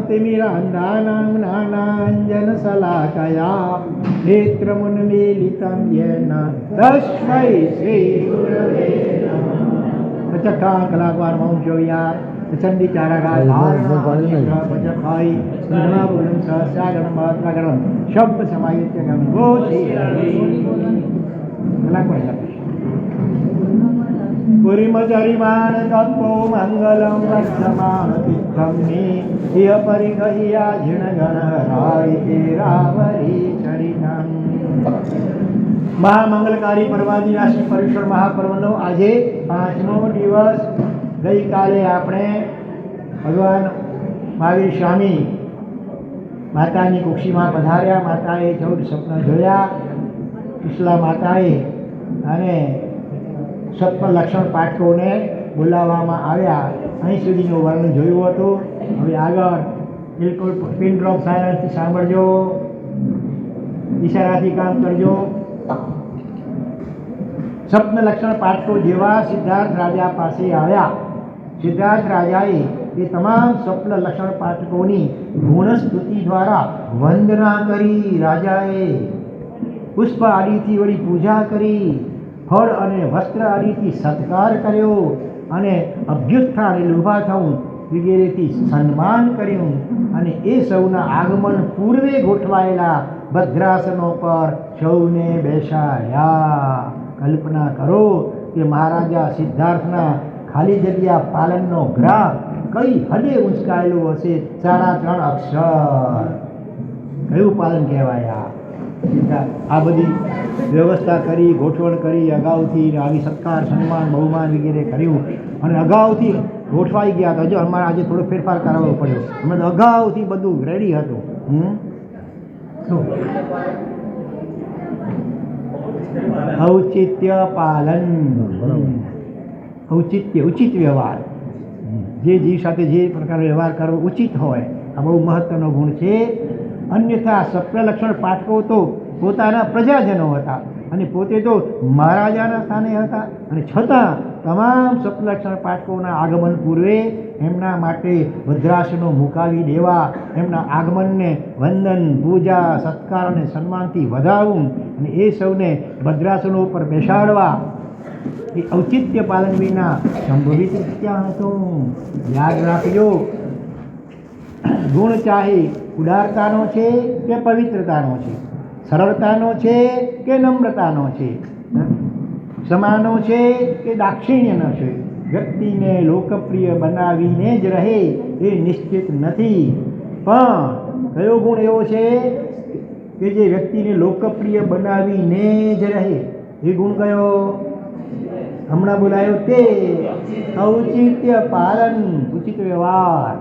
तिमिरान्धानां ज्ञानाञ्जनशलाकया नेत्रमुन्मीलितं येन तस्मै श्रीगुरवे नमः। कलाकार मौन जोयार चंडी चारागार शब्द समाहित्य पुरीमचरिमाण तत्पो मंगलम रक्षमाणतिथम्नि इह परिगहिया झिणगण राय रावरी चरितम्। महामंगलकारी पर्वादी राशि परीक्षण महापर्वનો આજે 5મો દિવસ। ગઈકાલે આપણે ભગવાન મહાવીર સ્વામી માતાની કુક્ષીમાં પધાર્યા। માતાએ 14 સપના જોયા કૃષ્લા માતાએ અને સપ્ન લક્ષણ પાઠકોને બોલાવવામાં આવ્યા। અહીં સુધીનું વર્ણન જોયું હતું। હવે આગળ બિલકુલ પિન ડ્રોપ સાયલન્સથી સાંભળજો, ઈશારાથી કામ કરજો। સપ્ન લક્ષણ પાઠકો જેવા સિદ્ધાર્થ રાજા પાસે આવ્યા। સિદ્ધાર્થ રાજાએ એ તમામ સ્વપ્ન લક્ષણ પાઠકોની ગુણસ્તુતિ દ્વારા વંદના કરી। રાજાએ પુષ્પ આદિથી વળી પૂજા કરી, ફળ અને વસ્ત્ર આદિથી સત્કાર કર્યો અને અભ્યુત્થાન એટલે ઊભા થવું વગેરેથી સન્માન કર્યું અને એ સૌના આગમન પૂર્વે ગોઠવાયેલા ભદ્રાસનો પર સૌને બેસાડ્યા। કલ્પના કરો કે મહારાજા સિદ્ધાર્થના ખાલી જગ્યા પાલનનો ગ્રાફ કઈ હદે ઉંચકાયેલો હશે। 3.5 અક્ષર કયું પાલન કહેવાય? આ બધી વ્યવસ્થા કરી, ગોઠવણ કરી, અગાઉથી આવી સત્કાર સન્માન બહુમાન વગેરે કર્યું અને અગાઉથી ગોઠવાઈ ગયા હતા। જો અમારે આજે થોડો ફેરફાર કરાવવો પડ્યો, અમે તો અગાઉથી બધું રેડી હતું। ઔચિત્ય પાલન, ઔચિત્ય ઉચિત વ્યવહાર, જે જીવ સાથે જે પ્રકારનો વ્યવહાર કરવો ઉચિત હોય, આ બહુ મહત્વનો ગુણ છે। અન્યથા સપ્ન લક્ષણ પાઠકો તો પોતાના પ્રજાજનો હતા અને પોતે તો મહારાજાના સ્થાને હતા અને છતાં તમામ સપ્ન લક્ષણ પાઠકોના આગમન પૂર્વે એમના માટે ભદ્રાસનો મુકાવી દેવા, એમના આગમનને વંદન, પૂજા, સત્કાર અને સન્માનથી વધારવું અને એ સૌને ભદ્રાસનો ઉપર બેસાડવા એ ઔચિત્ય પાલન વિના સંભવિત ક્યાં હતું? યાદ રાખજો, ગુણ ચાહે ઉદારતાનો છે કે પવિત્રતાનો છે, સરળતાનો છે કે નમ્રતાનો છે, ક્ષમાનો છે કે દાક્ષિણ્યનો છે, વ્યક્તિને લોકપ્રિય બનાવીને જ રહે એ નિશ્ચિત નથી। પણ કયો ગુણ એવો છે કે જે વ્યક્તિને લોકપ્રિય બનાવીને જ રહે? એ ગુણ કયો? હમણાં બોલાયો તે ઔચિત્ય પાલન, ઉચિત વ્યવહાર।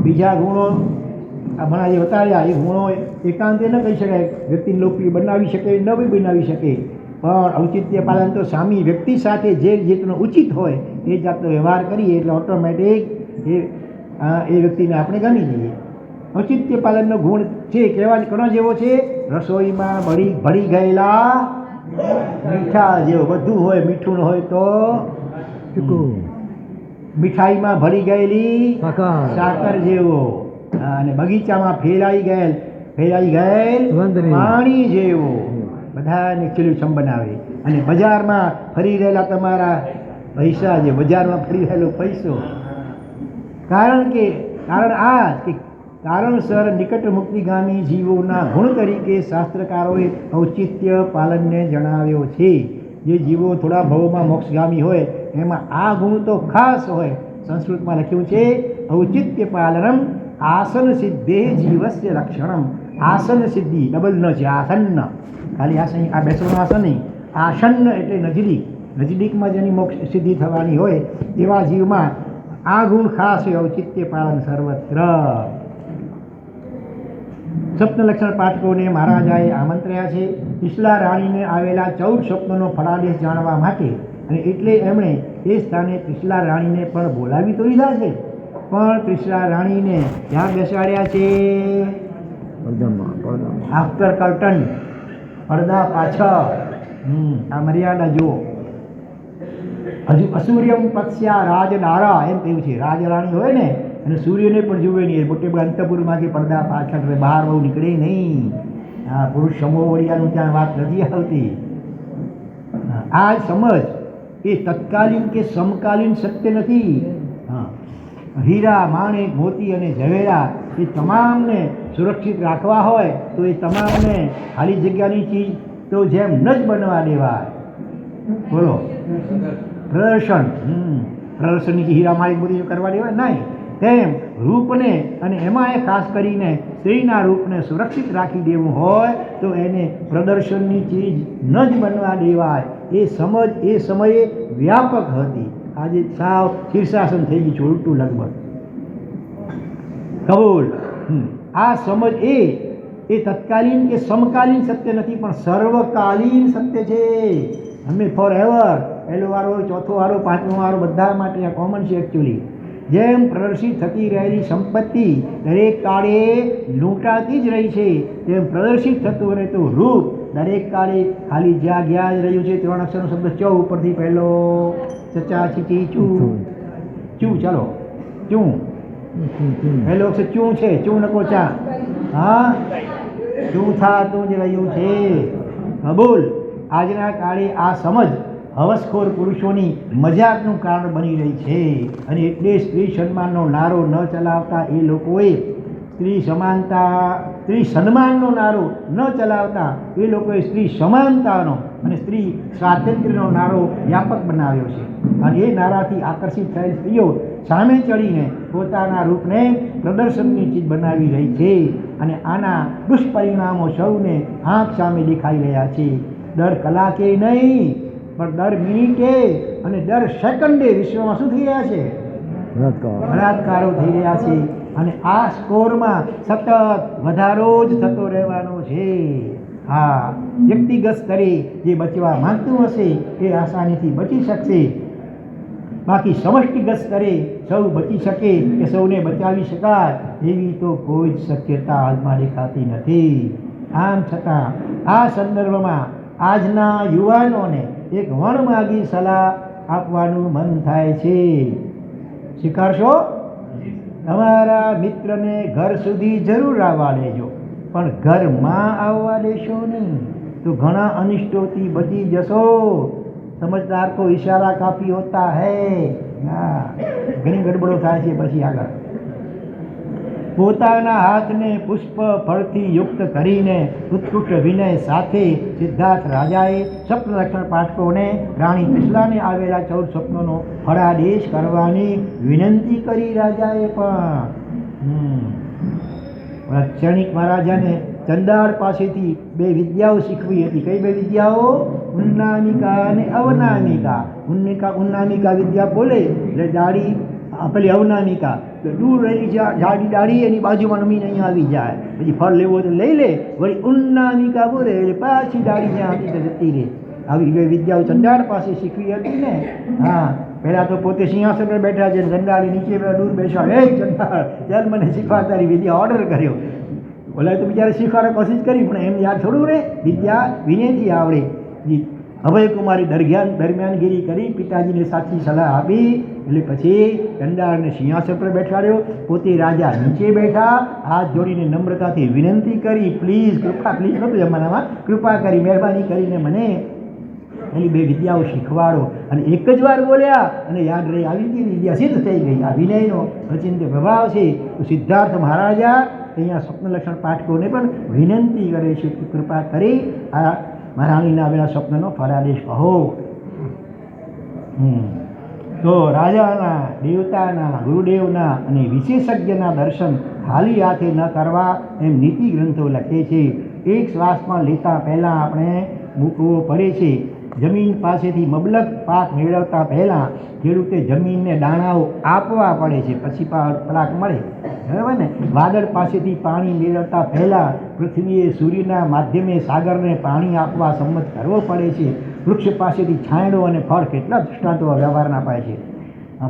બીજા ગુણો હમણાં જે બતાવ્યા એ ગુણો એકાંતે ન કહી શકાય, વ્યક્તિને લોકપ્રિય બનાવી શકે ન બી બનાવી શકે, પણ ઔચિત્ય પાલન તો સામી વ્યક્તિ સાથે જે જેટલો ઉચિત હોય એ જાતનો વ્યવહાર કરીએ એટલે ઓટોમેટિક એ વ્યક્તિને આપણે ગમી લઈએ। ઔચિત્ય પાલનનો ગુણ છે કહેવા કોનો જેવો છે? રસોઈમાં ભળી ગયેલા મીઠા જેવો, બધું હોય મીઠું હોય તો મીઠાઈમાં ભળી ગયેલી સાકર જેવો, અને બગીચામાં ફેલાઈ ગયેલ પાણી જેવો, બધાને ખીલું બનાવે। અને બજારમાં ફરી રહેલા તમારા પૈસા જે બજારમાં ફરી રહેલો પૈસો, કારણસર નિકટ મુક્તિગામી જીવોના ગુણ તરીકે શાસ્ત્રકારોએ ઔચિત્ય પાલનને જણાવ્યો છે। જે જીવો થોડા ભવમાં મોક્ષગામી હોય એમાં આ ગુણ તો ખાસ હોય। સંસ્કૃતમાં લખ્યું છે ઔચિત્ય પાલનમ આસન સિદ્ધે જીવસ્ય લક્ષણમ। આસન સિદ્ધિ ડબલ ન છે, આસન્ન, ખાલી આસન, આ બેસવાનું આસન નહીં, આસન્ન એટલે નજદીકમાં જેની મોક્ષ સિદ્ધિ થવાની હોય એવા જીવમાં આ ગુણ ખાસ છે, ઔચિત્ય પાલન સર્વત્ર। સ્વપ્ન લક્ષણ પાઠકોને મહારાજાએ આમંત્ર્યા છે ત્રિશલા રાણીને આવેલા 14 સ્વપ્નનો ફળાદેશ જાણવા માટે, અને એટલે એમણે એ સ્થાને ત્રિશલા રાણીને પણ બોલાવી તો લીધા છે, પણ ત્રિશલા રાણીને ક્યાં બેસાડ્યા છે? આફ્ટર કર્ટન, પડદા પાછળ। આ મર્યાદા જુઓ। હજુ અસૂર્યમ પત્સ્યા રાજદારા એમ કહ્યું છે। રાજરાણી હોય ને અને સૂર્યને પણ જુએ નહીં. મોટે ભાગે અંતપુરમાંથી પડદા પાછળ બહાર બહુ નીકળે નહીં. હા, પુરુષ સમોવડિયાનું ત્યાં વાત નથી આવતી. આ સમજ એ તત્કાલીન કે સમકાલીન સત્ય નથી. હા, હીરા, માણેક, મોતી અને ઝવેરા એ તમામને સુરક્ષિત રાખવા હોય તો એ તમામને ખાલી જગ્યાની ચીજ તો જેમ ન જ બનવા દેવાય. બોલો, પ્રદર્શનની હીરા, માણેક, મોતી કરવા દેવાય નહીં. તેમ રૂપને અને એમાં ખાસ કરીને સ્ત્રીના રૂપને સુરક્ષિત રાખી દેવું હોય તો એને પ્રદર્શનની ચીજ ન જ બનવા દેવાય. એ સમજ એ સમયે વ્યાપક હતી. આજે સાવ શીર્ષાસન થઈ ગયું છે, ઉલટું લગભગ. કબૂલ. આ સમજ એ તત્કાલીન કે સમકાલીન સત્ય નથી, પણ સર્વકાલીન સત્ય છે. અમે ફોર એવર, પહેલો વારો, ચોથો વારો, પાંચમો વારો બધા માટે આ કોમન છે એકચ્યુઅલી. જેમ પ્રદર્શિત થતી રહેલી સંપત્તિ દરેક કાળે લૂંટાતી જ રહી છે, તેમ પ્રદર્શિત થતું રહેતું રૂપ દરેક કાળે ખાલી જ્યાં ગયા જ રહ્યું છે. 3 અક્ષરનો શબ્દ ચૌ ઉપરથી પહેલો ચચા ચીચી ચૂ ચૂ. ચાલો, ચૂ પહેલો અક્ષર ચૂ છે. ચૂ નકો ચા. હા, ચૂ થાતું જ રહ્યું છે. કબૂલ. આજના કાળે આ સમજ હવસખોર પુરુષોની મજાકનું કારણ બની રહી છે. અને એટલે સ્ત્રી સન્માનનો નારો ન ચલાવતા એ લોકોએ સ્ત્રી સન્માનનો નારો ન ચલાવતા એ લોકોએ સ્ત્રી સમાનતાનો અને સ્ત્રી સ્વાતંત્ર્યનો નારો વ્યાપક બનાવ્યો છે. અને એ નારાથી આકર્ષિત થયેલ સ્ત્રીઓ સામે ચડીને પોતાના રૂપને પ્રદર્શનની ચીજ બનાવી રહી છે. અને આના દુષ્પરિણામો સૌને આંખ સામે દેખાઈ રહ્યા છે. દર કલાકે નહીં, પણ દર મિનિટે અને દર સેકન્ડે વિશ્વમાં શું થઈ રહ્યા છે? બળાત્કારો થઈ રહ્યા છે. અને આ સ્કોરમાં સતત વધારો જ થતો રહેવાનો છે. હા, વ્યક્તિગત સ્તરે જે બચવા માંગતું હશે એ આસાનીથી બચી શકશે. બાકી સમષ્ટિગત સ્તરે સૌ બચી શકે કે સૌને બચાવી શકાય એવી તો કોઈ જ શક્યતા હાલમાં દેખાતી નથી. આમ છતાં આ સંદર્ભમાં આજના યુવાનોને એક વણમાગી સલાહ આપવાનું મન થાય છે. સ્વીકારશો? તમારા મિત્રને ઘર સુધી જરૂર આવવા દેજો, પણ ઘરમાં આવવા દેશો નહીં તો ઘણા અનિષ્ટોથી બચી જશો. સમજદાર કો ઈશારા કાફી હોતા હૈ. હા, ઘણી ગડબડો થાય છે પછી આગળ. પોતાના હાથને પુષ્પ ફળથી યુક્ત કરીને ઉત્કૃષ્ટ વિનય સાથે સિદ્ધાર્થ રાજાએ સ્વપ્ન લક્ષણ પાઠકોને રાણી ત્રિશલાને આવેલા 14 સ્વપ્નોનો ફળાદેશ કરવાની વિનંતી કરી. રાજાએ પણ ક્ષણિક મહારાજાને ચંડાળ પાસેથી 2 વિદ્યાઓ શીખવી હતી. કઈ 2 વિદ્યાઓ? ઉન્નામિકા અને અવનામિકા. ઉન્નામિકા વિદ્યા બોલે એટલે દાઢી, પેલી અવનામિકા દૂર રહેલી જાડી દાઢી એની બાજુમાં નમીને અહીંયા આવી જાય. પછી ફળ લેવો તો લઈ લે, વળી ઉન્નામિકા બોલે એટલે પાછી દાઢી જ્યાં હતી તો જતી રહે. આવી 2 વિદ્યાઓ ચંડાળ પાસે શીખવી હતી ને. હા, પહેલાં તો પોતે સિંહાસન પર બેઠા છે, ચંડાળી નીચે દૂર બેસા. હે ચંડાળ, ચાલ મને શીખવા તારી વિદ્યા ઓર્ડર કર્યો. ઓલા તો બિચારે શીખવાડે કોશિશ કરી, પણ એમ યાદ થોડું રહે. વિદ્યા વિનયથી આવડે. અભયકુમારી દરમિયાનગીરી કરી, પિતાજીને સાચી સલાહ આપી. એટલે પછી ચંડાળને સિંહાસન પર બેઠાડ્યો, પોતે રાજા નીચે બેઠા, હાથ જોડીને નમ્રતાથી વિનંતી કરી, પ્લીઝ કૃપા, પ્લીઝ નહોતું જમાનામાં, કૃપા કરી મહેરબાની કરીને મને એની 2 વિદ્યાઓ શીખવાડો. અને એક જ વાર બોલ્યા અને યાદ રહી, આવી ગઈ વિદ્યા, સિદ્ધ થઈ ગઈ. આ વિનયનો અચિંત્ય પ્રભાવ છે. તો સિદ્ધાર્થ મહારાજા અહીંયા સ્વપ્ન લક્ષણ પાઠકોને પણ વિનંતી કરે છે કે કૃપા કરી આ મહારાણીના આવેલા સ્વપ્નનો ફળાદેશ કહો. તો રાજાના, દેવતાના, ગુરુદેવના અને વિશેષજ્ઞના દર્શન ખાલી હાથે ન કરવા એમ નીતિ ગ્રંથો લખે છે. એક શ્વાસમાં લેતા પહેલાં આપણે મૂકવો પડે છે. જમીન પાસેથી મબલક પાક મેળવતા પહેલાં ખેડૂતે જમીનને દાણાઓ આપવા પડે છે, પછી પાક મળે. બરાબર ને? વાદળ પાસેથી પાણી મેળવતા પહેલાં પૃથ્વીએ સૂર્યના માધ્યમે સાગરને પાણી આપવા સંમત કરવો પડે છે. વૃક્ષ પાસેથી છાંયડો અને ફળ, કેટલા દૃષ્ટાંતો વ્યવહારના અપાય છે.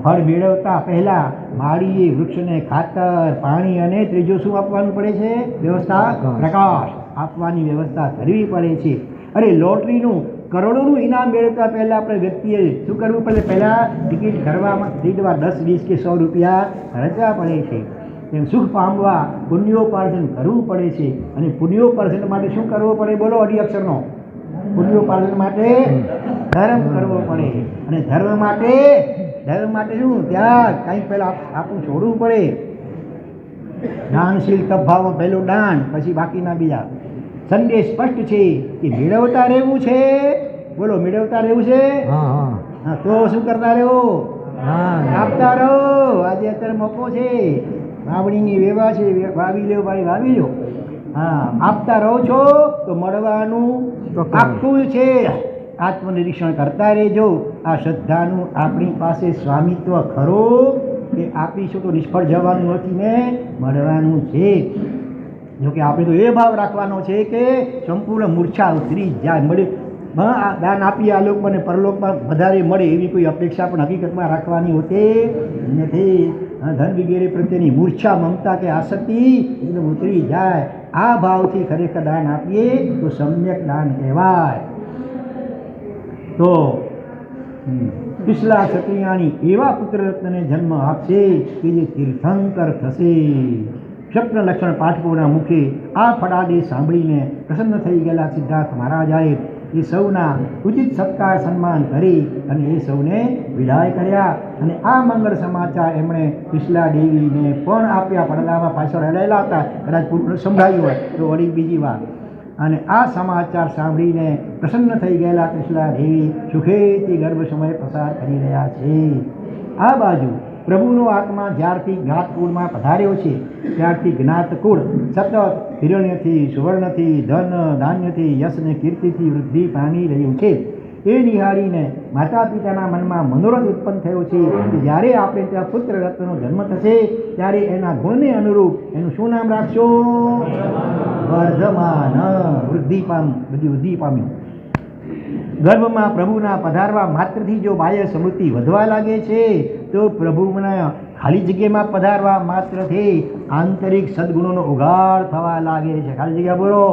ફળ મેળવતા પહેલાં માળીએ વૃક્ષને ખાતર, પાણી અને ત્રીજો શું આપવાનું પડે છે? વ્યવસ્થા, પ્રકાશ આપવાની વ્યવસ્થા કરવી પડે છે. અરે લોટરીનું કરોડોનું ઇનામ મેળવતા પહેલાં આપણે વ્યક્તિએ શું કરવું પડે? પહેલાં ટિકિટ ખરીદવા 10, 20 કે 100 રૂપિયા ખર્ચવા પડે છે. તેમ સુખ પામવા પુણ્યોપાર્જન કરવું પડે છે. અને પુણ્યોપાર્જન માટે શું કરવું પડે? બોલો અઢી અક્ષરનો. પુણ્યોપાર્જન માટે ધર્મ કરવો પડે. અને ધર્મ માટે શું? ત્યાગ. કંઈક પહેલાં આપણું છોડવું પડે. દાનશીલ તપભાવમાં પહેલું દાન, પછી બાકીના બીજા. સંદેશ સ્પષ્ટ છે કે મેળવતા રહેવું છે. બોલો, મેળવતા રહેવું છે. હા, તો શું કરતા રહેવું? આપતા રહો. આજે અત્યારે મોકો છે, વાવણીની વેવા છે, વાવી લો ભાઈ, વાવી લો. હા, આપતા રહો છો તો મળવાનું પાક્કું છે. આત્મનિરીક્ષણ કરતા રહેજો. આ શ્રદ્ધાનું આપણી પાસે સ્વામિત્વ ખરું કે આપીશું તો નિષ્ફળ જવાનું નથી ને મળવાનું છે. જોકે આપણે તો એ ભાવ રાખવાનો છે કે સંપૂર્ણ મૂર્છા ઉતરી જાય, મળે. દાન આપીએ આ લોકમાં પરલોકમાં વધારે મળે એવી કોઈ અપેક્ષા પણ હકીકતમાં રાખવાની હોતી નથી. ધન વગેરે પ્રત્યેની મૂર્છા, મમતા કે આસક્તિ એકદમ ઉતરી જાય. આ ભાવથી ખરેખર દાન આપીએ તો સમ્યક દાન કહેવાય. તો પિછલા ક્ષત્રિયાની એવા પુત્રરત્નને જન્મ આપશે કે જે તીર્થંકર થશે. સ્વપ્ન લક્ષણ પાઠકોના મુખે આ ફડાદે સાંભળીને પ્રસન્ન થઈ ગયેલા સિદ્ધાર્થ મહારાજાએ એ સૌના ઉચિત સત્કાર સન્માન કરી અને એ સૌને વિદાય કર્યા. અને આ મંગળ સમાચાર એમણે પિછલા દેવીને પણ આપ્યા. પડદામાં પાછળ હલાયેલા હતા, કદાચ પૂરું સંભળાયું હોય તો વળી બીજી વાર. અને આ સમાચાર સાંભળીને પ્રસન્ન થઈ ગયેલા પિછલા દેવી સુખેથી ગર્ભ સમય પસાર કરી રહ્યા છે. આ બાજુ પ્રભુનો આત્મા જ્યારથી જ્ઞાતકુળમાં પધાર્યો છે ત્યારથી જ્ઞાતકુળ સતત હિરણ્યથી, સુવર્ણથી, ધન ધાન્યથી, યશ ને કીર્તિથી વૃદ્ધિ પામી રહ્યું છે. એ નિહાળીને માતા પિતાના મનમાં મનોરથ ઉત્પન્ન થયો છે કે જ્યારે આપણે ત્યાં પુત્ર રત્નનો જન્મ થશે ત્યારે એના ગુણને અનુરૂપ એનું શું નામ રાખશો? વર્ધમાન. વૃદ્ધિ પામ્યું. ગર્ભમાં પ્રભુના પધારવા માત્રથી જો બાહ્ય સમૃદ્ધિ વધવા લાગે છે તો પ્રભુના ખાલી જગ્યામાં પધારવા માત્રથી આંતરિક સદગુણોનો ઉગાર થવા લાગે છે. ખાલી જગ્યા બોલો.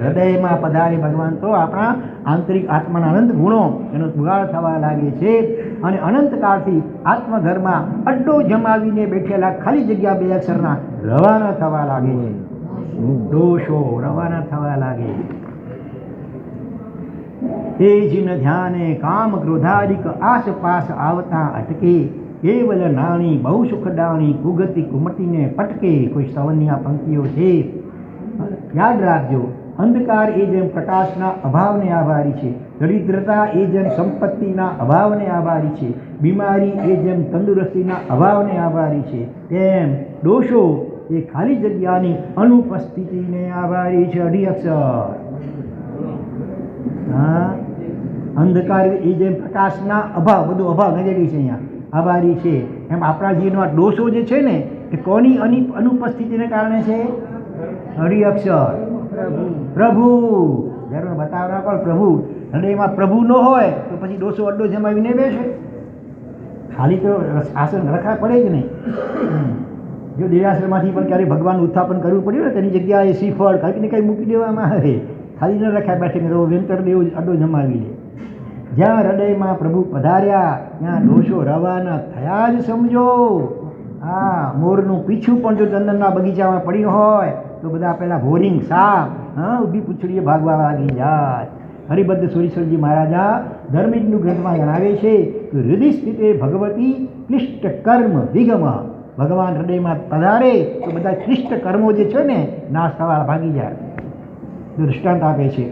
હૃદયમાં પધારે ભગવાન તો આપણા આંતરિક આત્માના અનંત ગુણો એનો ઉગાર થવા લાગે છે. અને અનંતકાળથી આત્મઘરમાં અડ્ડો જમાવીને બેઠેલા ખાલી જગ્યા 2 અક્ષરના રવાના થવા લાગે છે. દોષો રવાના થવા લાગે. એ જીન ધ્યાને કામ ક્રોધાદિક આસપાસ આવતા અટકે. કેવલ નાણી બહુ સુખદાણી કુગતિ કુમટીને પટકે. કોઈ સ્તવનની આ પંક્તિઓ છે, યાદ રાખજો. અંધકાર એ જેમ પ્રકાશના અભાવને આભારી છે, દરિદ્રતા એ જેમ સંપત્તિના અભાવને આભારી છે, બીમારી એ જેમ તંદુરસ્તીના અભાવને આભારી છે, તેમ દોષો એ ખાલી જગ્યાની અનુપસ્થિતિને આભારી છે. અઢી અક્ષર. હા, અંધકાર એ જેમ પ્રકાશના અભાવ, બધું અભાવ નેગેટિવ છે, અહીંયા આભારી છે. એમ આપણા જીવનમાં દોષો જે છે ને એ કોની અનુપસ્થિતિને કારણે છે? અઢી અક્ષર. પ્રભુ. જ્યારે બતાવના કોણ? પ્રભુ. હૃદયમાં પ્રભુ ન હોય તો પછી દોષો અડ્ડો જમાવીને બેસે. ખાલી તો આસન રખા પડે જ નહીં. જો દેરાસરમાંથી પણ ક્યારેય ભગવાન ઉત્થાપન કરવું પડ્યું ને તેની જગ્યાએ શ્રીફળ કંઈક ને કંઈ મૂકી દેવામાં આવે. ખાલી ન રખાય બેઠીને તો વેંતર દેવ અડ્ડો જમાવી લે. જ્યાં હૃદયમાં પ્રભુ પધાર્યા ત્યાં દોષો રવાના થયા જ સમજો. હા, મોરનું પીછું પણ જો ચંદનના બગીચામાં પડ્યું હોય તો બધા પહેલાં ભોરિંગ સાપ ઊભી પૂંછડીએ ભાગવા લાગી જાય. હરિબદ્ધ સુરેશ્વરજી મહારાજા ધર્મિકનું ગ્રંથમાં જણાવે છે કે હૃદય સ્થિતે ભગવતી ક્લિષ્ટ કર્મ વિગમ. ભગવાન હૃદયમાં પધારે તો બધા ક્લિષ્ટ કર્મો જે છે ને નાશ થવા ભાગી જાય. દૃષ્ટાંત આપે છે.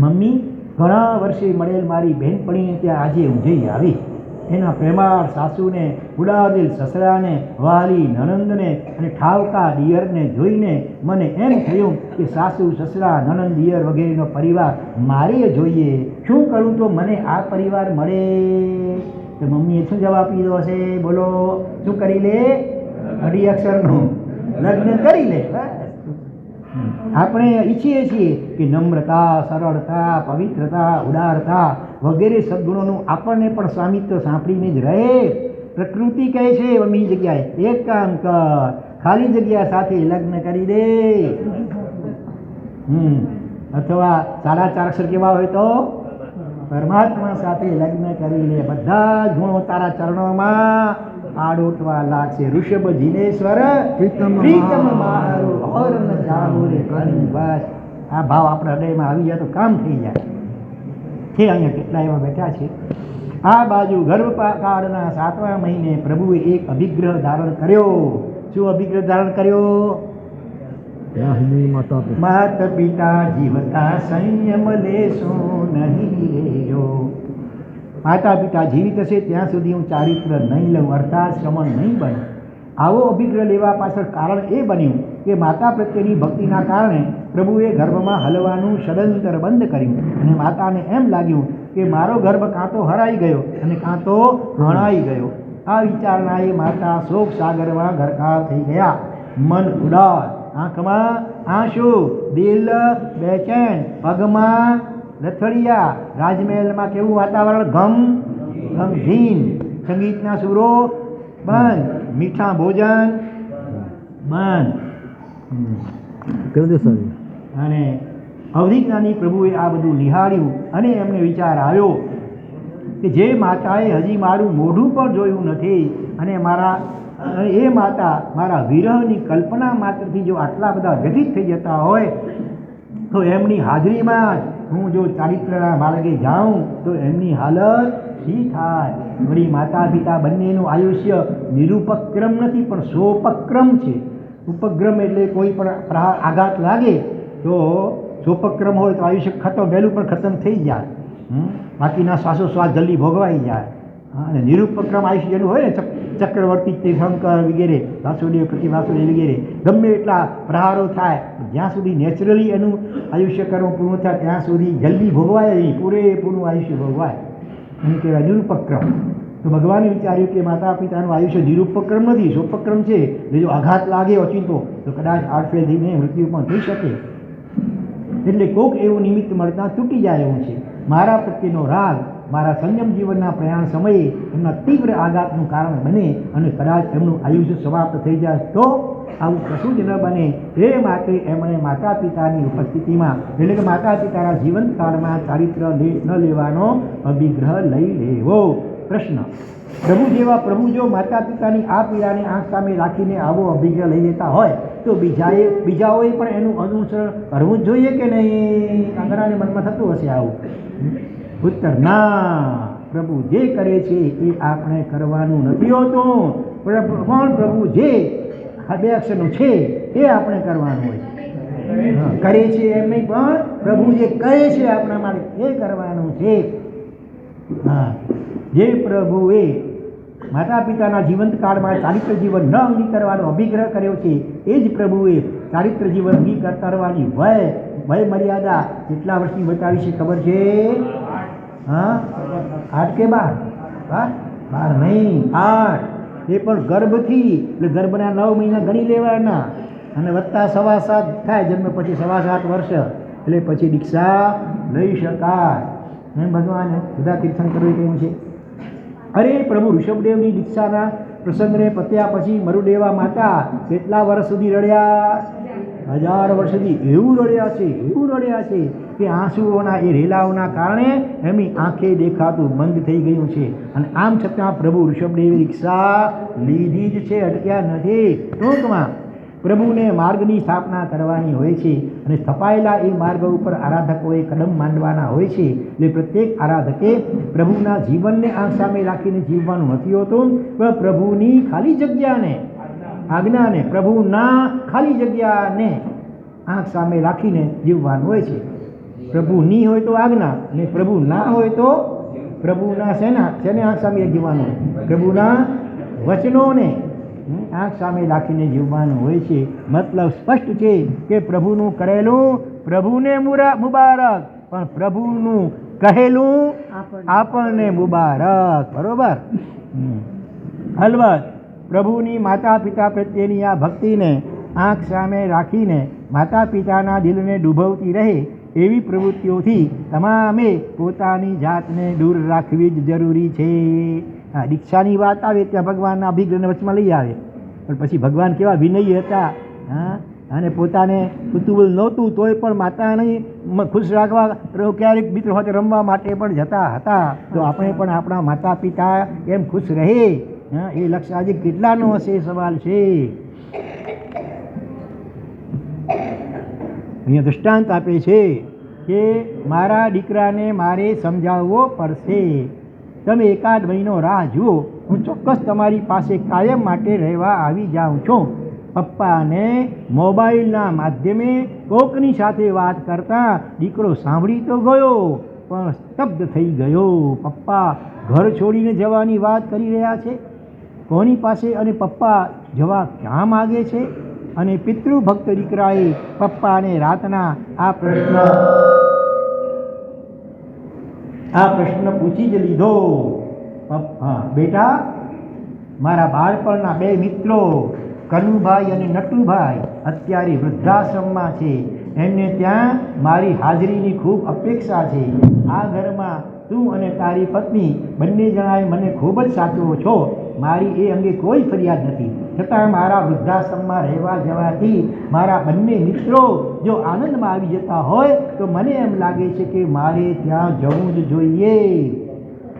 મમ્મી ઘણા વર્ષે મળેલ મારી બહેનપણીને ત્યાં આજે હું જઈ આવી. એના પ્રેમાળ સાસુને, ઉડાવેલ સસરાને, વાલી નણંદને અને ઠાવકા દિયરને જોઈને મને એમ થયું કે સાસુ, સસરા, નણંદ, દિયર વગેરેનો પરિવાર મારે જોઈએ. શું કરું તો મને આ પરિવાર મળે? તો મમ્મીએ શું જવાબ આપી હશે? બોલો, શું કરી લે? અઢી અક્ષરનું લગ્ન કરી લે. આપણે ઈચ્છીએ છીએ કે નમ્રતા, સરળતા, પવિત્રતા, ઉદારતા વગેરે સદગુણોનું આપણને પણ સ્વામિત્વ સાંપડીને જ રહે. પ્રકૃતિ કહે છે મમ્મી જગ્યાએ એક કામ કર, ખાલી જગ્યા સાથે લગ્ન કરી દે. અથવા 4.5 અક્ષર કેવા હોય તો પરમાત્મા સાથે લગ્ન કરીને બધા જ ગુણો તારા ચરણોમાં આડોટવા લાગશે. ઋષભ જીનેશ્વર પ્રીતમ મારું ઓર ન જાવું રે કરી બસ. આ ભાવ આપણા હૃદયમાં આવી જાય તો કામ થઈ જાય છે. અહીંયા કેટલા એવા બેઠા છે. આ બાજુ ગર્ભકાળના 7મા મહિને પ્રભુએ એક અભિગ્રહ ધારણ કર્યો. શું અભિગ્રહ ધારણ કર્યો? માત પિતા જીવતા સંયમ લેશો નહીં રેજો. માતા પિતા જીવિત હશે ત્યાં સુધી હું ચારિત્ર નહીં લઉં, અર્થાત શ્રમણ નહીં બને. આવો અભિગ્રહ લેવા પાછળ કારણ એ બન્યું કે માતા પ્રત્યેની ભક્તિના કારણે પ્રભુએ ગર્ભમાં હલવાનું ષડયંત્ર બંધ કર્યું અને માતાને એમ લાગ્યું કે મારો ગર્ભ કાં તો હરાઈ ગયો અને કાં તો હણાઈ ગયો. આ વિચારણાએ માતા શોક સાગરમાં ગરકાવ થઈ ગયા. મન ઉદાસ, આંખમાં આંસુ, દિલ બેચેન, પગમાં લથડિયા. રાજમહેલમાં કેવું વાતાવરણ? ગમગીન. સંગીતના સુરો બંધ, મીઠા ભોજન બંધ. અને અવધિજ્ઞાની પ્રભુએ આ બધું નિહાળ્યું અને એમને વિચાર આવ્યો કે જે માતાએ હજી મારું મોઢું પણ જોયું નથી અને એ માતા મારા વિરહની કલ્પના માત્રથી જો આટલા બધા વ્યથિત થઈ જતા હોય તો એમની હાજરીમાં હું જો ચારિત્રના માર્ગે જાઉં તો એમની હાલત શી થાય? વળી માતા પિતા બંનેનું આયુષ્ય નિરુપક્રમ નથી પણ સોપક્રમ છે. ઉપક્રમ એટલે કોઈ પણ આઘાત લાગે તો સોપક્રમ હોય તો આયુષ્ય ખતમ, વહેલું પણ ખતમ થઈ જાય. બાકીના શ્વાસોશ્વાસ જલ્દી ભોગવાઈ જાય. અને નિરુપક્રમ આયુષ્ય જેનું હોય ને ચક્રવર્તી તીર્થંકર વગેરે, વાસુદેવ પ્રતિવાસુદેવ વગેરે, ગમે એટલા પ્રહારો થાય જ્યાં સુધી નેચરલી એનું આયુષ્ય કર્મ પૂર્ણ થાય ત્યાં સુધી જલ્દી ભોગવાય નહીં, પૂરેપૂરું આયુષ્ય ભોગવાય. એને કહેવાય નિરુપક્રમ. તો ભગવાને વિચાર્યું કે માતા પિતાનું આયુષ્ય નિરુપક્રમ નથી, સોપક્રમ છે. એટલે જો આઘાત લાગે ઓચિંતો તો કદાચ આડફેર થઈને મૃત્યુ પણ થઈ શકે. એટલે કોક એવું નિમિત્ત મળતા તૂટી જાય એવું છે. મારા પ્રત્યેનો રાગ મારા સંયમ જીવનના પ્રયાણ સમયે એમના તીવ્ર આઘાતનું કારણ બને અને કદાચ એમનું આયુષ્ય સમાપ્ત થઈ જાય તો આવું કશું જ ન બને. એ માટે એમણે માતા પિતાની ઉપસ્થિતિમાં એટલે કે માતા પિતાના જીવંત કાળમાં ચારિત્ર ન લેવાનો અભિગ્રહ લઈ લેવો. પ્રશ્ન: પ્રભુ જો માતા પિતાની આ પીડાને આંખ સામે રાખીને આવો અભિગ્રહ લઈ લેતા હોય તો બીજાઓએ પણ એનું અનુસરણ કરવું જ જોઈએ કે નહીં? કાંગરાને મનમાં થતું હશે આવું. ઉત્તર: ના, પ્રભુ જે કરે છે એ આપણે કરવાનું નથી હોતું, પણ પ્રભુ જે 2 અક્ષરનું છે એ આપણે કરવાનું હોય. કરે છે એમ નહીં, પણ પ્રભુ જે કહે છે આપણા માટે એ કરવાનું છે. હા, જે પ્રભુએ માતા પિતાના જીવંત કાળમાં ચારિત્ર જીવન ન અંગીકારવાનો અભિગ્રહ કર્યો છે એ જ પ્રભુએ ચારિત્ર જીવન અંગીકારવાની વય મર્યાદા કેટલા વર્ષની બતાવી છે ખબર છે? 8 કે 12? 12 નહીં, 8. એ પણ ગર્ભથી, એટલે ગર્ભના 9 મહિના ગણી લેવાના અને વત્તા 7.5 થાય, જન્મ પછી 7.5 વર્ષ, એટલે પછી દીક્ષા લઈ શકાય. એમ ભગવાને બધા તીર્થંકરોએ કહ્યું છે. અરે પ્રભુ ઋષભદેવની દીક્ષાના પ્રસંગને પત્યા પછી મરુદેવા માતા કેટલા વર્ષ સુધી રડ્યા? 1000 વર્ષ સુધી. એવું રડ્યા છે કે આંસુઓના એ રેલાઓના કારણે એમની આંખે દેખાતું બંધ થઈ ગયું છે. અને આમ છતાં પ્રભુ ઋષભદેવે દીક્ષા લીધી જ છે, અટક્યા નથી. ટૂંકમાં પ્રભુને માર્ગની સ્થાપના કરવાની હોય છે અને સ્થપાયેલા એ માર્ગ ઉપર આરાધકોએ કદમ માંડવાના હોય છે. એટલે પ્રત્યેક આરાધકે પ્રભુના જીવનને આંખ સામે રાખીને જીવવાનું નથી હોતું, પણ પ્રભુની ખાલી જગ્યાને, આજ્ઞાને, પ્રભુના ખાલી જગ્યાને આંખ સામે રાખીને જીવવાનું હોય છે. પ્રભુની હોય તો આજ્ઞા, ને પ્રભુ ના હોય તો પ્રભુના શેને આંખ સામે જીવવાનું હોય? પ્રભુના વચનોને આંખ સામે રાખીને જીવવાનું હોય છે. મતલબ સ્પષ્ટ છે કે પ્રભુનું કરેલું પ્રભુને મુબારક, પણ પ્રભુનું કહેલું આપણને મુબારક. બરોબર? અલબત્ત પ્રભુની માતા પિતા પ્રત્યેની આ ભક્તિને આંખ સામે રાખીને માતા પિતાના દિલને ડૂબવતી રહે એવી પ્રવૃત્તિઓથી તમામે પોતાની જાતને દૂર રાખવી જ જરૂરી છે. હા, દીક્ષાની વાત આવે ત્યાં ભગવાનના અભિગ્રહને વચમાં લઈ આવે, પણ પછી ભગવાન કેવા વિનયી હતા. હા, અને પોતાને કુતૂહલ નહોતું તોય પણ માતાને ખુશ રાખવા ક્યારેક મિત્રો સાથે રમવા માટે પણ જતા હતા. તો આપણે પણ આપણા માતા પિતા એમ ખુશ રહે એ લક્ષ્ય આજે કેટલાનો હશે સવાલ છે. અહીંયા દૃષ્ટાંત આપે છે કે મારા દીકરાને મારે સમજાવવો પડશે. તમે એકાદ મહિનો રાહ જુઓ, હું ચોક્કસ તમારી પાસે કાયમ માટે રહેવા આવી જાઉં છું. પપ્પાને મોબાઈલના માધ્યમે કોકની સાથે વાત કરતા દીકરો સાંભળી તો ગયો પણ સ્તબ્ધ થઈ ગયો. પપ્પા ઘર છોડીને જવાની વાત કરી રહ્યા છે, કોની પાસે અને પપ્પા જવા ક્યાં માગે છે? અને પિતૃભક્ત દીકરાએ પપ્પાને રાતના આ પ્રશ્ન પૂછી જ લીધો. હા બેટા, મારા બાળપણના બે મિત્રો કનુભાઈ અને નટુભાઈ અત્યારે વૃદ્ધાશ્રમમાં છે. એમને ત્યાં મારી હાજરીની ખૂબ અપેક્ષા છે. આ ઘરમાં તું અને તારી પત્ની બંને જણાએ મને ખૂબ જ સાચવો છો. મારી એ અંગે કોઈ ફરિયાદ નથી. છતાં મારા વૃદ્ધાશ્રમમાં રહેવા જવાથી મારા બંને મિત્રો જો આનંદમાં આવી જતા હોય તો મને એમ લાગે છે કે મારે ત્યાં જવું જ જોઈએ.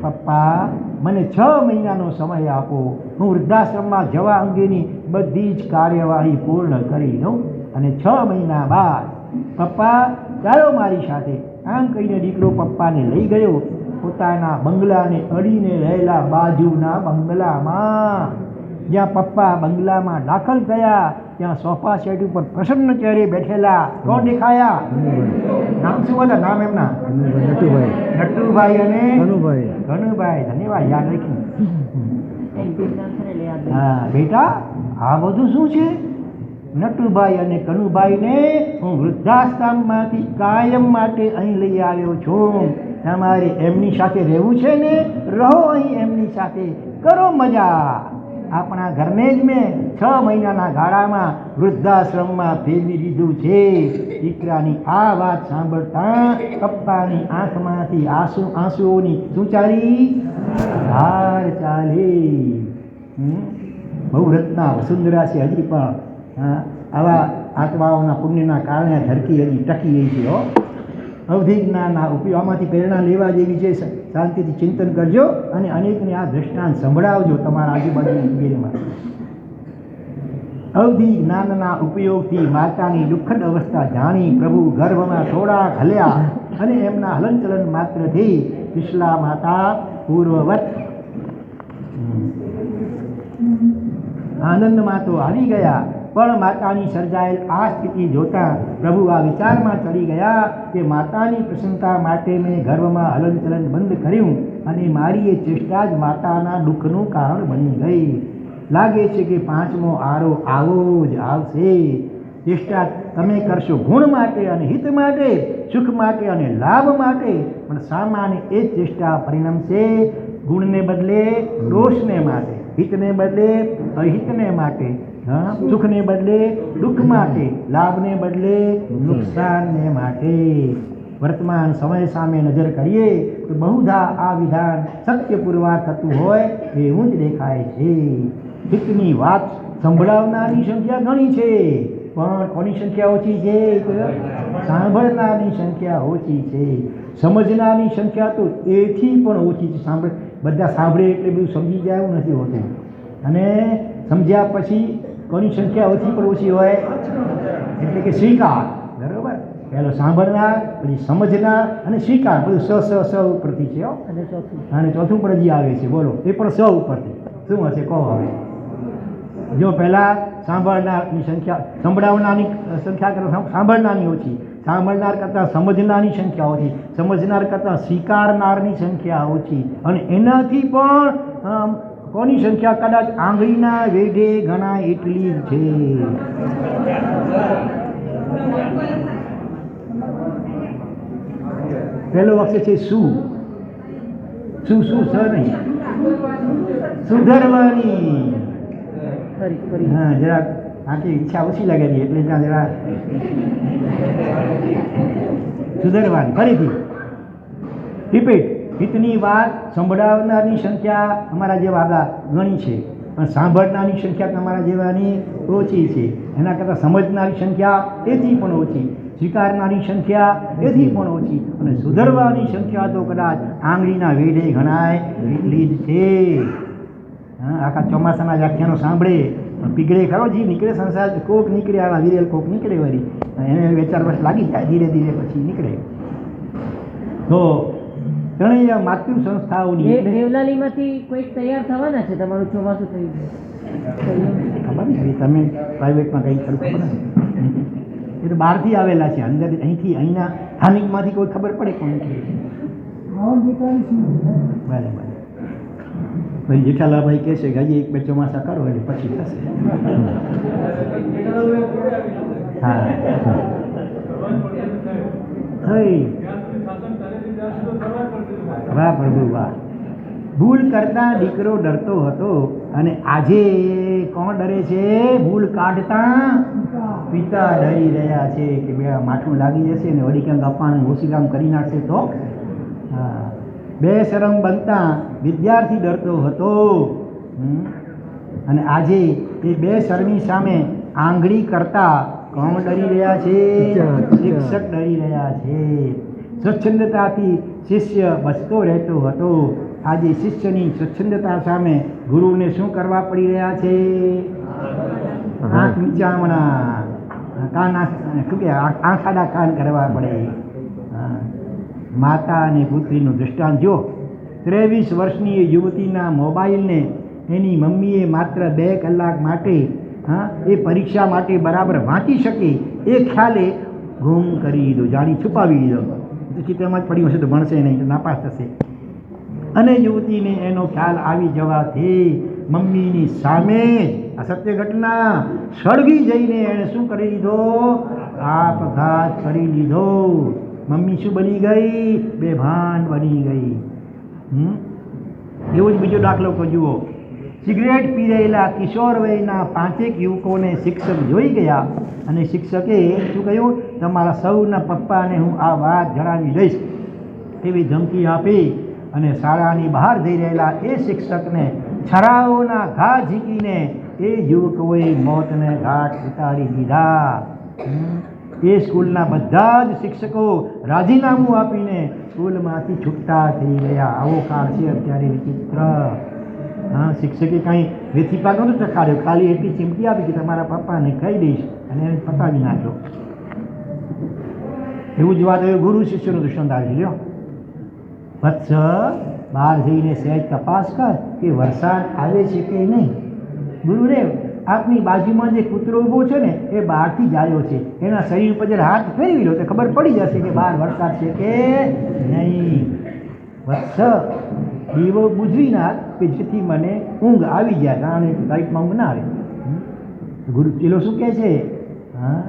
પપ્પા, મને 6 મહિનાનો સમય આપો. હું વૃદ્ધાશ્રમમાં જવા અંગેની બધી જ કાર્યવાહી પૂર્ણ કરી લઉં અને 6 મહિના બાદ પપ્પા ચાલો મારી સાથે. આમ કહીને દીકરો પપ્પાને લઈ ગયો પોતાના બંગલાને અડીને રહેલા બાજુના બંગલામાં. જ્યાં પપ્પા બંગલામાં દાખલ થયા ત્યાં સોફા સેટ ઉપર પ્રસન્ન ચહેરે બેઠેલા કોણ દેખાયા? નામ શું હતા? નામ એમના નટુભાઈ અને કનુભાઈ. ધન્યવાદ, યાદ રાખ્યું. હા બેટા, આ બધું શું છે? નટુભાઈ અને કનુભાઈને હું વૃદ્ધાશ્રમમાંથી કાયમ માટે અહીં લઈ આવ્યો છું. તમારે એમની સાથે રહેવું છે ને? રહો અહીં એમની સાથે, કરો મજા. આપણા ઘરને જ મેં 6 મહિનાના ગાળામાં વૃદ્ધાશ્રમમાં ફેરવી દીધું છે. દીકરાની આ વાત સાંભળતા પપ્પાની આંખમાંથી આંસુઓની શું ચાલી? ધાર ચાલી. બહુ રત્ના વસુંધરા છે હજી પણ. આવા આત્માઓના પુણ્યના કારણે ધરતી હજી ટકી રહી છે. અવધિ જ્ઞાનના ઉપયોગ આમાંથી પ્રેરણા લેવા જેવી છે. શાંતિથી ચિંતન કરજો અને અનેકને આ દ્રષ્ટાંત સંભળાવજો તમારા આજુબાજુની વગેરેમાં. અવધિ જ્ઞાનના ઉપયોગથી માતાની દુઃખદ અવસ્થા જાણી પ્રભુ ગર્ભમાં થોડા હલ્યા અને એમના હલનચલન માત્રથી વિશલા માતા પૂર્વવત આનંદમાં તો આવી ગયા. પણ માતાની સર્જાયેલ આ સ્થિતિ જોતા પ્રભુ આ વિચારમાં ચડી ગયા કે માતાની પ્રસન્નતા માટે મેં ગર્ભમાં હલનચલન બંધ કર્યું અને મારી એ ચેષ્ટા જ માતાના દુઃખનું કારણ બની ગઈ. લાગે છે કે 5મો આરો આવો જ આવશે. ચેષ્ટા તમે કરશો ગુણ માટે અને હિત માટે, સુખ માટે અને લાભ માટે, પણ સામાન્ય એ જ ચેષ્ટા પરિણમશે ગુણને બદલે દોષને માટે, હિતને બદલે અહિતને માટે, સુખને બદલે દુઃખ માટે, લાભને બદલે નુકસાનને માટે. વર્તમાન સમય સામે નજર કરીએ તો બહુધા આ વિધાન સત્ય પુરવાર થતું હોય એવું જ દેખાય છે. હિતની વાત સંભળાવનારની સંખ્યા ઘણી છે, પણ કોની સંખ્યા ઓછી છે? સાંભળનારની સંખ્યા ઓછી છે. સમજનારની સંખ્યા તો એથી પણ ઓછી છે. બધા સાંભળે એટલે બધું સમજી જાય એવું નથી હોતું. અને સમજ્યા પછી કોની સંખ્યા ઓછી પણ ઓછી હોય એટલે કે સ્વીકાર. બરાબર, પહેલો સાંભળનાર, પછી સમજનાર અને સ્વીકાર, બધું સ ઉપરથી છે. અને ચોથું પણ હજી આવે છે. બોલો, એ પણ સ ઉપરથી. શું હશે કહો હવે? જો પહેલાં સાંભળનારની સંખ્યા, સંભળાવનારની સંખ્યા કરતાં સાંભળનારની ઓછી, સાંભળનાર કરતાં સમજનારની સંખ્યા ઓછી, સમજનાર કરતાં સ્વીકારનારની સંખ્યા ઓછી, અને એનાથી પણ કોની સંખ્યા કદાચ આંગળીના વેઢે ઘણા એટલી જ છે. પહેલો અક્ષર છે શું. શું સ નહીં, સુધરવાની. હા, જરાક આથી ઈચ્છા ઓછી લાગેલી એટલે ત્યાં જરા સુધરવાની. ફરીથી રિપીટ. હિતની વાત સંભળાવનારની સંખ્યા અમારા જેવા આગા ઘણી છે, પણ સાંભળનારની સંખ્યા તમારા જેવાની ઓછી છે, એના કરતાં સમજનારી સંખ્યા એથી પણ ઓછી, સ્વીકારનારી સંખ્યા એથી પણ ઓછી, અને સુધરવાની સંખ્યા તો કદાચ આંગળીના વેઢે ગણાય એટલી જ છે. આખા ચોમાસાના વ્યાખ્યાનો સાંભળે પણ પીગળે ખરો જીવ નીકળે, સંસાર કોક નીકળે, આવા વિરેલ કોક નીકળે વળી, એને 2-4 વર્ષ લાગી જાય, ધીરે ધીરે પછી નીકળે. તો ત્રણેય માતૃ સંસ્થાઓની દેવલાલીમાંથી કોઈક તૈયાર થવાના છે, તમારું ચોમાસું થઈ ગયું ખબર નથી, તમે પ્રાઇવેટમાં કંઈ ખરું ખબર નથી, એ તો બહારથી આવેલા છે, અંદર અહીંથી અહીંના સ્થાનિકમાંથી કોઈ ખબર પડે કોણ છે. બરાબર. પછી જેઠાલાલભાઈ કહેશે કે હજી 1-2 ચોમાસા કરો એટલે પછી થશે. હા વાહ પ્રભુ વાહ. ભૂલ કરતા દીકરો ડરતો હતો, અને આજે કોણ ડરે છે? ભૂલ કાઢતા પિતા ડરી રહ્યા છે કે બે માઠું લાગી જશે ને વળી ક્યાંક અપાણ ઓછી કરી નાખશે તો. હા, બેશરમ બનતા વિદ્યાર્થી ડરતો હતો, અને આજે એ બેશરમી સામે આંગળી કરતા કોણ ડરી રહ્યા છે? શિક્ષક ડરી રહ્યા છે. સ્વચ્છંદતાથી શિષ્ય બચતો રહેતો હતો, આજે શિષ્યની સ્વચ્છંદતા સામે ગુરુને શું કરવા પડી રહ્યા છે? આંખ મીચામણા, કાન શું કે આંખાડા કાન કરવા પડે. માતા અને પુત્રીનું દૃષ્ટાંત જો. 23 વર્ષની યુવતીના મોબાઈલને એની મમ્મીએ માત્ર 2 કલાક માટે એ પરીક્ષા માટે બરાબર વાંચી શકે એ ખ્યાલે ગુમ કરી દીધો, જાણી છુપાવી દીધો. ચિત્રમાં જ પડ્યું હશે તો ભણશે નહીં, તો નાપાસ થશે. અને યુવતીને એનો ખ્યાલ આવી જવાથી મમ્મીની સામે આ સત્ય ઘટના સળગી જઈને એણે શું કરી દીધો? આપઘાત કરી લીધો. મમ્મી શું બની ગઈ? બેભાન બની ગઈ. એવો જ બીજો દાખલો જુઓ. સિગરેટ પી રહેલા કિશોર વયના 5 યુવકોને શિક્ષક જોઈ ગયા, અને શિક્ષકે શું કહ્યું? તમારા સૌના પપ્પાને હું આ વાત જણાવી દઈશ એવી ધમકી આપી, અને શાળાની બહાર જઈ રહેલા એ શિક્ષકને છરાઓના ઘા ઝીકીને એ યુવકોએ મોતને ઘાટ ઉતારી દીધા. એ સ્કૂલના બધા જ શિક્ષકો રાજીનામું આપીને સ્કૂલમાંથી છૂટા થઈ ગયા. આવો કાળ છે અત્યારે, વિચિત્ર. હા, શિક્ષકે કાંઈ વેથીપા નહોતો ચખાડ્યો, ખાલી એટલી ચીમકી આપી કે તમારા પપ્પાને કહી દઈશ, અને એને પતાવી નાખ્યો. એવું જ વાત હવે ગુરુ શિષ્યનું દૃષ્ટાંત આવી લ્યો. વત્સ, બહાર જઈને સહેજ તપાસ કર કે વરસાદ આવે છે કે નહીં. ગુરુદેવ, આપની બાજુમાં જે કૂતરો ઊભો છે ને એ બહારથી જ આવ્યો છે, એના શરીર પર જરા હાથ ફેરવી લો તો ખબર પડી જશે કે બહાર વરસાદ છે કે નહીં. વત્સ, દીવો બુજવી નાખ કે જેથી મને ઊંઘ આવી જાય, કારણ કે લાઈટમાં ઊંઘ ના આવે. ગુરુ પેલો શું કહે છે? હા,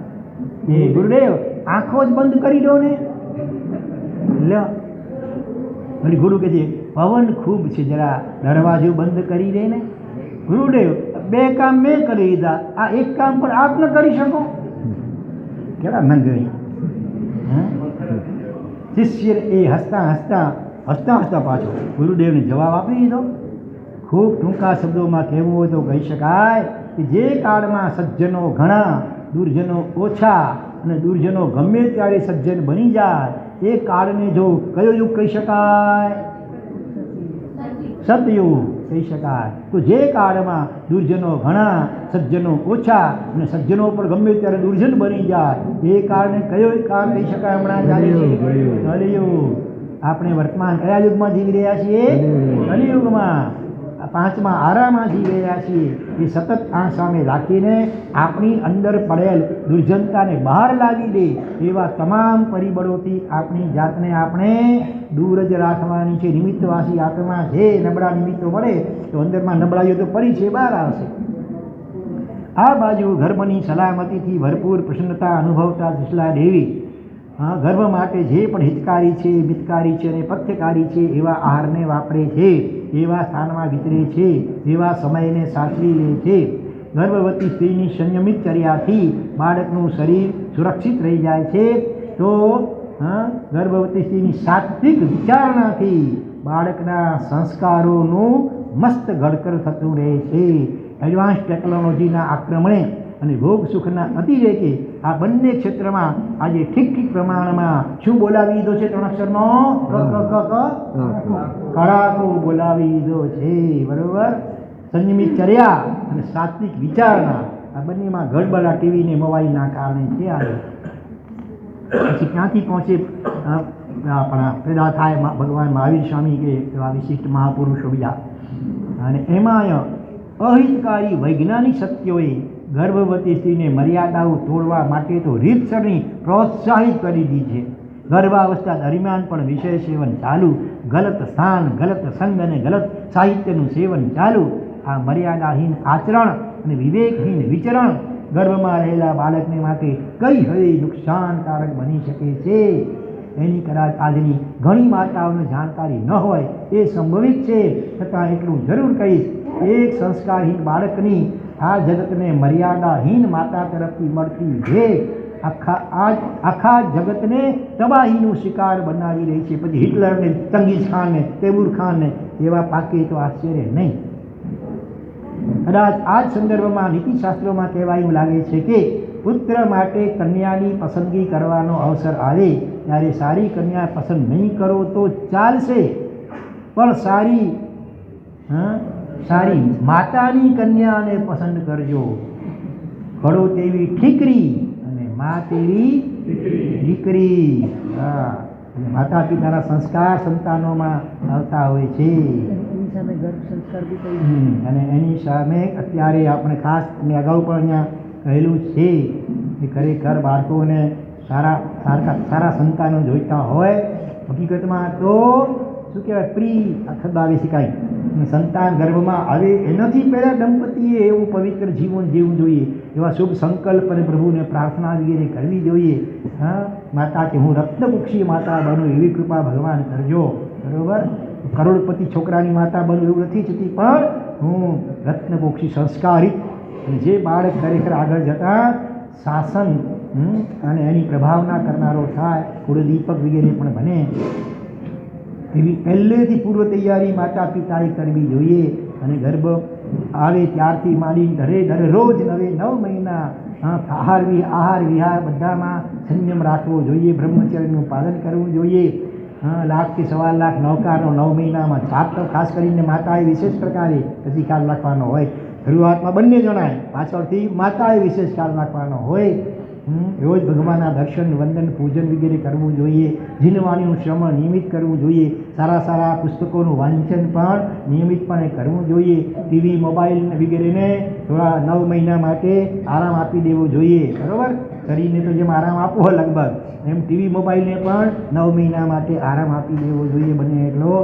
એ ગુરુદેવ આંખો જ બંધ કરી દો ને. લ્યો, અને ગુરુ કહે છે પવન ખૂબ છે, જરા દરવાજો બંધ કરી દે ને. ગુરુદેવ 2 કામ મેં કરી દીધા, આ 1 કામ પણ આપ ન કરી શકો. કેવા મંગળી. શિષ્ય એ હસતા હસતા પાછો ગુરુદેવને જવાબ આપી દીધો. ખૂબ ટૂંકા શબ્દોમાં કહેવું હોય તો કહી શકાય કે જે કાળમાં સજ્જનો ઘણા, દુર્જનો ઓછા, અને દુર્જનો ગમે ત્યારે સજ્જન બની જાય એ કાળને જો કયો યુગ કહી શકાય? સતયુગ કહી શકાય. તો જે કાળમાં દુર્જનો ઘણા, સજ્જનો ઓછા, અને સજ્જનો પણ ગમે ત્યારે દુર્જન બની જાય એ કાળને કયો કાળ કહી શકાય? હમણાં ચાલે છે કલિયુગ. આપણે વર્તમાન કયા યુગમાં જીવી રહ્યા છીએ? કલિયુગમાં. 5મા આરામાં જીવી રહ્યા છીએ. એ સતત આ સામે રાખીને આપણી અંદર પડેલ દુર્જનતાને બહાર લાવી દે એવા તમામ પરિબળોથી આપણી જાતને આપણે દૂર જ રાખવાની છે. નિમિત્તવાસી આત્મા છે. નબળા નિમિત્તો મળે તો અંદરમાં નબળાઈઓ તો પડી છે, બહાર આવશે. આ બાજુ ગર્ભની સલામતીથી ભરપૂર પ્રસન્નતા અનુભવતા સુશલા દેવી ગર્ભ માટે જે પણ હિતકારી છે, મિતકારી છે અને પથ્યકારી છે એવા આહારને વાપરે છે, એવા સ્થાનમાં વિતરે છે, એવા સમયને સાચવી લે છે. ગર્ભવતી સ્ત્રીની સંયમિત ચર્યાથી બાળકનું શરીર સુરક્ષિત રહી જાય છે. તો ગર્ભવતી સ્ત્રીની સાત્વિક વિચારણાથી બાળકના સંસ્કારોનું મસ્ત ઘડકર થતું રહે છે. એડવાન્સ ટેકનોલોજીના આક્રમણે અને ભોગ સુખના અતિરેકે આ બંને ક્ષેત્રમાં આજે ઠીક પ્રમાણમાં શું બોલાવી દીધો છે? 3 અક્ષરનો કડાકો બોલાવી દીધો છે. બરોબર. સંયમિત ચર્યા અને સાત્વિક વિચારણા આ બંનેમાં ગડબડ આ ટીવી ને મોબાઈલના કારણે છે. આવે પછી ક્યાંથી પહોંચે આપણા પેદા થાય ભગવાન મહાવીર સ્વામી કે એવા વિશિષ્ટ મહાપુરુષો બીજા. અને એમાં અહિતકારી વૈજ્ઞાનિક સત્યોએ ગર્ભવતી સ્ત્રીને મર્યાદાઓ તોડવા માટે તો રીતસરની પ્રોત્સાહિત કરી દીધી છે. ગર્ભાવસ્થા દરમિયાન પણ વિષય સેવન ચાલુ, ગલત સ્થાન, ગલત સંગ અને ગલત સાહિત્યનું સેવન ચાલુ. આ મર્યાદાહીન આચરણ અને વિવેકહીન વિચરણ ગર્ભમાં રહેલા બાળકને માટે કઈ હદે નુકસાનકારક બની શકે છે એની કદાચ આજની ઘણી માતાઓને જાણકારી ન હોય એ સંભવિત છે. છતાં એટલું જરૂર કહીશ, એક સંસ્કારહીન બાળકની આ જગતને મર્યાદાહીન માતા તરફથી મળતી ભેટ આખા જગતને તબાહીનું શિકાર બનાવી રહી છે. પછી હિટલરને, ચંગીઝ ખાનને, તૈમૂર ખાનને એવા પાકે તો આશ્ચર્ય નહીં. કદાચ આ જ સંદર્ભમાં નીતિશાસ્ત્રોમાં કહેવાયું લાગે છે કે પુત્ર માટે કન્યાની પસંદગી કરવાનો અવસર આવે ત્યારે સારી કન્યા પસંદ નહીં કરો તો ચાલશે, પણ સારી માતાની કન્યાને પસંદ કરજો. ઘડો તેવી ઠીકરી અને મા તેવી દીકરી. માતા પિતાના સંસ્કાર સંતાનોમાં આવતા હોય છે. અને એની સામે અત્યારે આપણે ખાસ મેં અગાઉ પણ અહીંયા કહેલું છે કે ખરેખર બાળકોને સારા સંતાનો જોઈતા હોય હકીકતમાં તો શું કહેવાય પ્રી ખદાવી શકાય. સંતાન ગર્ભમાં આવે એનાથી પહેલાં દંપતીએ એવું પવિત્ર જીવન જીવવું જોઈએ, એવા શુભ સંકલ્પ અને પ્રભુને પ્રાર્થના વગેરે કરવી જોઈએ. માતા કે હું રત્નકુક્ષી માતા બનું એવી કૃપા ભગવાન કરજો. બરાબર. કરોડપતિ છોકરાની માતા બનું એવું નથી થતી, પણ હું રત્નકુક્ષી સંસ્કારિત જે બાળક ખરેખર આગળ જતાં શાસન અને એની પ્રભાવના કરનારો થાય, કુળદીપક વગેરે પણ બને એવી પહેલેથી પૂર્વ તૈયારી માતા પિતાએ કરવી જોઈએ. અને ગર્ભ આવે ત્યારથી માંડી દરરોજ 9 મહિના આહાર વિહાર બધામાં સંયમ રાખવો જોઈએ, બ્રહ્મચર્યનું પાલન કરવું જોઈએ. 1 લાખ કે 1.25 લાખ નૌકારો 9 મહિનામાં છાપ તો ખાસ કરીને માતાએ વિશેષ પ્રકારે પછી ખ્યાલ રાખવાનો હોય. શરૂઆતમાં બંને જણાય, પાછળથી માતાએ વિશેષ ખ્યાલ રાખવાનો હોય. રોજ ભગવાનના દર્શન, વંદન, પૂજન વગેરે કરવું જોઈએ. જીનવાણીનું શ્રવણ નિયમિત કરવું જોઈએ. સારા પુસ્તકોનું વાંચન પણ નિયમિતપણે કરવું જોઈએ. ટીવી મોબાઈલ વગેરેને થોડા 9 મહિના માટે આરામ આપી દેવો જોઈએ. બરાબર. શરીરને તો જેમ આરામ આપવો લગભગ એમ ટીવી મોબાઈલને પણ 9 મહિના માટે આરામ આપી દેવો જોઈએ બને એટલો.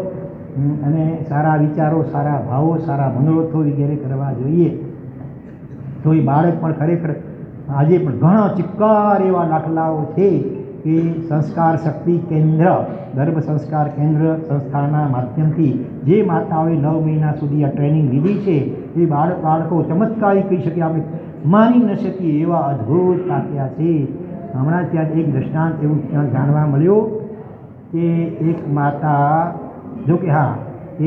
અને સારા વિચારો, સારા ભાવો, સારા મનોરથો વગેરે કરવા જોઈએ. તો એ બાળક પણ ખરેખર આજે પણ ઘણા ચિક્કાર એવા દાખલાઓ છે કે સંસ્કાર શક્તિ કેન્દ્ર, ગર્ભ સંસ્કાર કેન્દ્ર સંસ્થાના માધ્યમથી જે માતાઓએ 9 મહિના સુધી આ ટ્રેનિંગ લીધી છે એ બાળકો ચમત્કારી કહી શકીએ, આપણે માની ન શકીએ એવા અદ્ભુત પાક્યા છે. હમણાં ત્યાં એક દૃષ્ટાંત એવું ત્યાં જાણવા મળ્યું કે એક માતા, જો કે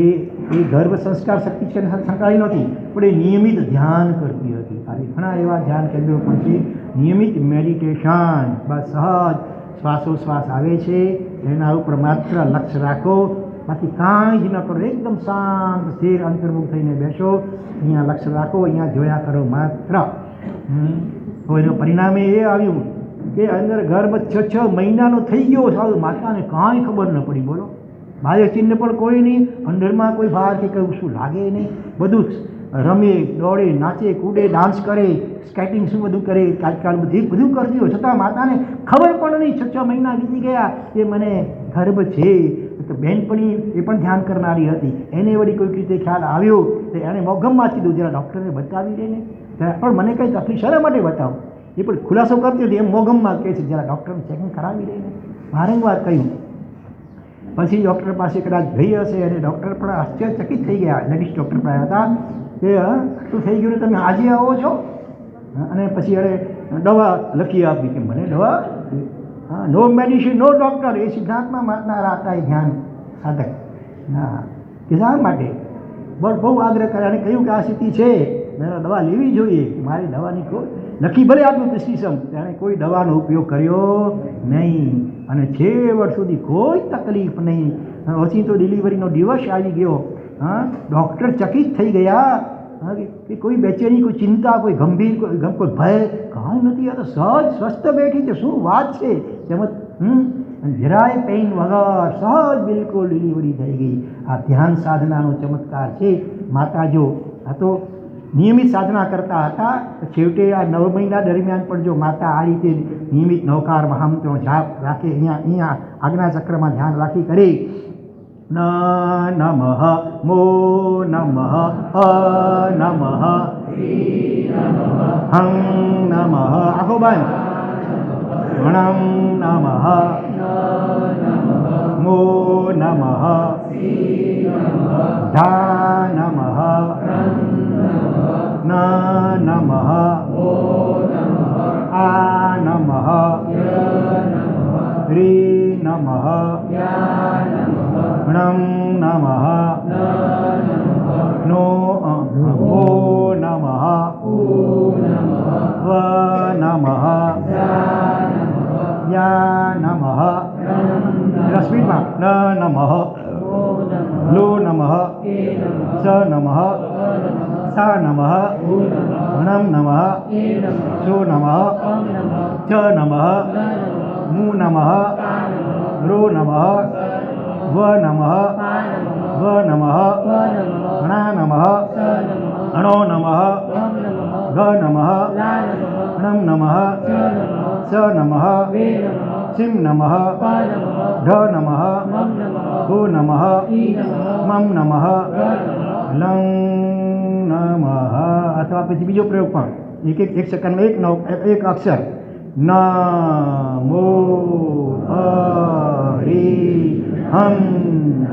એ ગર્ભ સંસ્કાર શક્તિ સંકળાયેલી નહોતી, પણ એ નિયમિત ધ્યાન કરતી હતી. આજે ઘણા એવા ધ્યાન કેન્દ્રો પણ છે. નિયમિત મેડિટેશન, બસ સહજ શ્વાસોશ્વાસ આવે છે એના ઉપર માત્ર લક્ષ્ય રાખો, બાકી કાંઈ જ ન કરો. એકદમ શાંત સ્થિર અંતર્મુખ થઈને બેસો, અહીંયા લક્ષ્ય રાખો, અહીંયા જોયા કરો માત્ર. તો એનું પરિણામે એ આવ્યું કે અંદર ગર્ભ 6 મહિનાનો થઈ ગયો, સારું માતાને કાંઈ ખબર ન પડી. બોલો, બાહ્ય ચિહ્ન પણ કોઈ નહીં, અંદરમાં કોઈ બહાર કે કયું શું લાગે નહીં, બધું રમે, દોડે, નાચે, કૂદે, ડાન્સ કરે, સ્કેટિંગ શું બધું કરે, આજકાલ બધું કરતી હોય, છતાં માતાને ખબર પણ નહીં. 6 મહિના વીતી ગયા કે મને ગર્ભ છે. તો બહેનપણી એ પણ ધ્યાન કરનારી હતી, એને વળી કોઈક રીતે ખ્યાલ આવ્યો તો એણે મોગમમાં કીધું જરા ડૉક્ટરને બતાવી દે ને. પણ મને કંઈ તકલીફ શા માટે બતાવું, એ પણ ખુલાસો કરતી હતી. એમ મોગમમાં કહે છે જરા ડૉક્ટરને ચેકિંગ કરાવી દે ને. વારંવાર કહ્યું. પછી ડૉક્ટર પાસે કદાચ ગઈ હશે અને ડૉક્ટર પણ આશ્ચર્યચકિત થઈ ગયા. લેડીઝ ડૉક્ટર પાસે હતા કે શું થઈ ગયું, તમે આજે આવો છો? અને પછી અરે દવા લખી આપી કે મને દવા, નો મેડિસિન નો ડૉક્ટર. એ સિદ્ધાંતમાં માનનારા હતા એ ધ્યાન સાધક. કે શા માટે બહુ આગ્રહ કરે અને કહ્યું કે આ સ્થિતિ છે મેં દવા લેવી જોઈએ, મારી દવાની કોઈ લખી ભલે આટલું પ્રિસ્ક્રિપ્શન, તેણે કોઈ દવાનો ઉપયોગ કર્યો નહીં અને છેવટ સુધી કોઈ તકલીફ નહીં. પછી તો ડિલિવરીનો દિવસ આવી ગયો. હા, ડૉક્ટર ચકિત થઈ ગયા કે કોઈ બેચેની, કોઈ ચિંતા, કોઈ ગંભીર, કોઈ ભય કાંઈ નથી. આ તો સહજ સ્વસ્થ બેઠી છે, શું વાત છે. અને જરાય પેઇન વગર સહજ બિલકુલ ડિલિવરી થઈ ગઈ. આ ધ્યાન સાધનાનો ચમત્કાર છે. માતા જો આ તો નિયમિત સાધના કરતા હતા, છેવટે આ 9 મહિના દરમિયાન પણ જો માતા આ રીતે નિયમિત નવકાર મહામંત્રનો જાપ રાખે, અહીંયા આજ્ઞાચક્રમાં ધ્યાન રાખી કરે, ન નમઃ મો નમઃ અ નમઃ હં નમઃ આખો બંધ, ગણમ નમઃ મો નમઃ ધા નમઃ ન નમઃ આ નમઃ રી નમઃ ગણમ નમઃ નો ઓ નમઃ વ નમઃ યા નમઃ રશ્મિમાં ન નમઃ લો નમઃ સ નમઃ સા નમઃ ગણમ નમઃ સો નમઃ ચ નમઃ મુ નમઃ રો નમઃ વ નમઃ વ નમઃ ગણા નમઃ અણો નમઃ ગ નમઃ ગણમ નમઃ સ નમઃ સિમ નમઃ ઢ નમઃ ગો નમઃ મમ નમઃ લં નમઃ. અથવા પછી બીજો પ્રયોગ પણ એક સેકન્ડમાં એક અક્ષર નમો હરિ હમ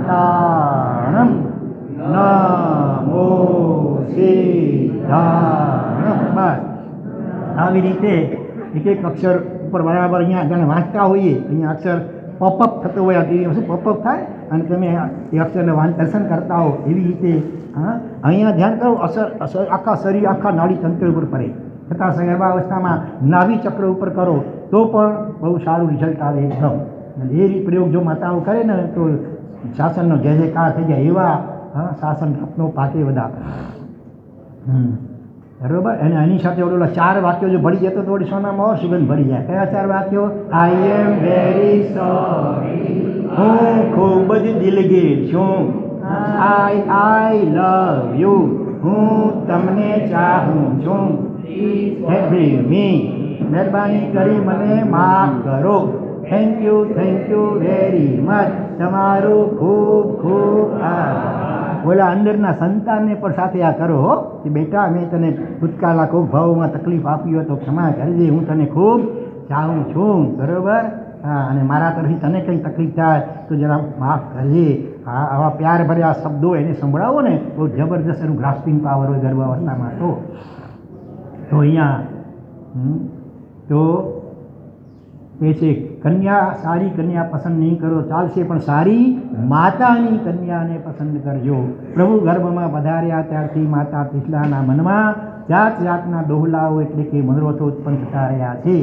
તાણમ નમો સિદ્ધાણમ. બસ આવી રીતે એક અક્ષર ઉપર બરાબર અહીંયા જાણે વાંચતા હોઈએ, અહીંયા અક્ષર પોપઅપ થતો હોય, શું પોપઅપ થાય અને તમે એ અક્ષરને દર્શન કરતા હો એવી રીતે. હા, અહીંયા ધ્યાન કરો, અસર આખા શરીર, આખા નાડી તંત્ર ઉપર પડે. છતાં સગર્ભાવસ્થામાં નાભી ચક્ર ઉપર કરો તો પણ બહુ સારું રિઝલ્ટ આવે એકદમ. એ પ્રયોગ જો માતાઓ કરે ને તો શાસનનો જય જયકાર થઈ જાય. એવા શાસન રત્નો પાકે બધા. બરોબર. અને આની સાથે ઓલા 4 વાક્યો જો ભળી જાય તો થોડી સોનામાં ઓર સુગંધ ભળી જાય. કયા 4 વાક્યો? આઈ એમ વેરી સોરી, હું ખૂબ જ દિલગીર છું. આઈ લવ યુ, હું તમને ચાહું છું. ફોરગીવ મી, મહેરબાની કરી મને માફ કરો. થેન્ક યુ વેરી મચ, તમારું ખૂબ ખૂબ આભાર. ઓલા અંદરના સંતાનને પણ સાથે આ કરો હો કે બેટા, મેં તને ભૂતકાળના કોઈ ભાવમાં તકલીફ આપી હોય તો ક્ષમા કરજે, હું તને ખૂબ ચાહું છું. બરાબર. હા, અને મારા તરફથી તને કંઈ તકલીફ થાય તો જરા માફ કરજે. આવા પ્યાર ભર્યા શબ્દો એને સંભળાવો ને બહુ જબરદસ્ત એનું ગ્રાસ્પિંગ પાવર હોય ગર્ભાવસ્થામાં. તો અહીંયા તો એ છે કન્યા, સારી કન્યા પસંદ નહીં કરો ચાલશે, પણ સારી માતાની કન્યાને પસંદ કરજો. પ્રભુ ગર્ભમાં પધાર્યા ત્યારથી માતા પિછલાના મનમાં જાત જાતના ડોહલાઓ એટલે કે મનોરથો ઉત્પન્ન થતા રહ્યા છે.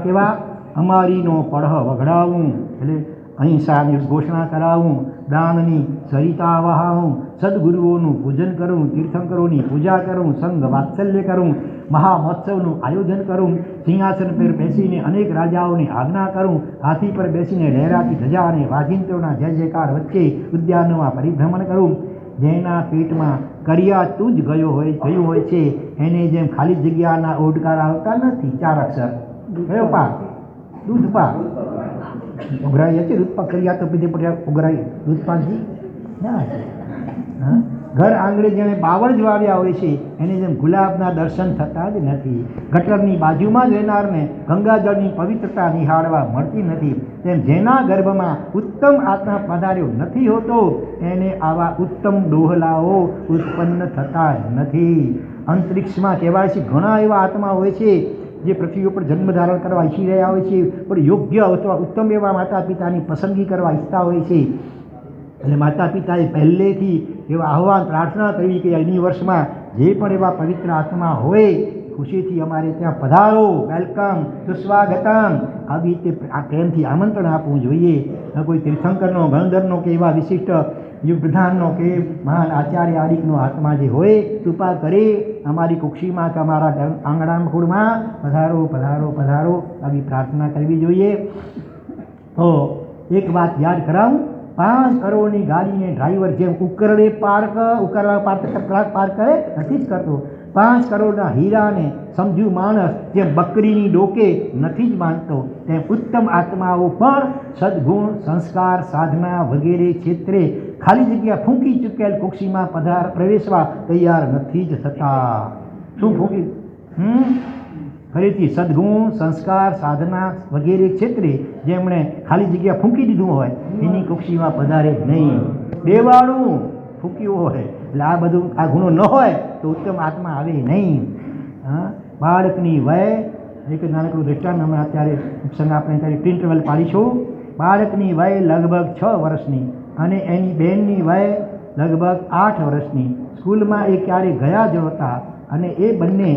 કેવા અમારીનો પડહ વઘડાવું, એટલે અહિંસાની ઘોષણા કરાવું, દાનની સરિતા વહાવું, સદગુરુઓનું પૂજન કરું, તીર્થંકરોની પૂજા કરું, સંઘ વાત્સલ્ય કરું, મહામહોત્સવનું આયોજન કરું, સિંહાસન પર બેસીને અનેક રાજાઓની આજ્ઞા કરું, હાથી પર બેસીને લહેરાતી ધજા અને વાજિંત્રોના જય જયકાર વચ્ચે ઉદ્યાનોમાં પરિભ્રમણ કરું. જેના પેટમાં કરિયા તું જ ગયું હોય છે એને જેમ ખાલી જગ્યાના ઓડકાર આવતા નથી. 4 અક્ષર. કયો પાક? દૂધ પાક. ઉઘરાઈ છે દૂધ પાક. કરિયા તો પીધે પડ્યા ઉઘરાઈ દૂધ પાકજી ના છે. હા, ઘર આંગણે જેણે બાવળ જ વાવ્યા હોય છે એને જેમ ગુલાબના દર્શન થતા જ નથી. ગટરની બાજુમાં જ રહેનારને ગંગાજળની પવિત્રતા નિહાળવા મળતી નથી. તેમ જેના ગર્ભમાં ઉત્તમ આત્મા પધાર્યો નથી હોતો એને આવા ઉત્તમ ડોહલાઓ ઉત્પન્ન થતા નથી. અંતરિક્ષમાં કહેવાય છે ઘણા એવા આત્મા હોય છે જે પૃથ્વી ઉપર જન્મ ધારણ કરવા ઈચ્છી રહ્યા હોય છે, પણ યોગ્ય અથવા ઉત્તમ એવા માતા પિતાની પસંદગી કરવા ઈચ્છતા હોય છે. એટલે માતા પિતાએ પહેલેથી એવા આહવાન પ્રાર્થના કરવી કે અગ્નિ વર્ષમાં જે પણ એવા પવિત્ર આત્મા હોય ખુશીથી અમારે ત્યાં પધારો, વેલકમ, સુસ્વાગતમ, આવી રીતે આ પ્રેમથી આમંત્રણ આપવું જોઈએ. કોઈ તીર્થંકરનો, ગણધરનો કે એવા વિશિષ્ટ યુગ પ્રધાનનો કે મહાન આચાર્ય આદિકનો આત્મા જે હોય કૃપા કરી અમારી કુક્ષીમાં કે અમારા આંગણા કુળમાં પધારો પધારો પધારો આવી પ્રાર્થના કરવી જોઈએ. તો એક વાત યાદ કરાવું, 5 કરોડની ગાડીને ડ્રાઈવર જેમ ઉકરડા પાર કરે નથી જ કરતો, 5 કરોડના હીરાને સમજુ માણસ જેમ બકરીની ડોકે નથી જ માનતો, તેમ ઉત્તમ આત્માઓ પણ સદગુણ, સંસ્કાર, સાધના વગેરે ક્ષેત્રે ખાલી જગ્યા ફૂંકી ચૂકેલ કુક્ષીમાં પ્રવેશવા તૈયાર નથી જ થતા. શું ફૂંકી? ફરીથી, સદગુણ, સંસ્કાર, સાધના વગેરે ક્ષેત્રે જેમણે ખાલી જગ્યા ફૂંકી દીધું હોય એની કુક્ષીમાં પધારે નહીં. દેવાળું ફૂંક્યું હોય એટલે આ બધું આ ગુણો ન હોય તો ઉત્તમ આત્મા આવે નહીં. બાળકની વય, એક નાનકડું દૃષ્ટાંત અમે અત્યારે સંગ આપણે ત્યારે ઇન્ટરવલ પાડીશું. બાળકની વય લગભગ 6 વર્ષની અને એની બહેનની વય લગભગ 8 વર્ષની. સ્કૂલમાં એ ક્યારે ગયા જ હતા અને એ બંને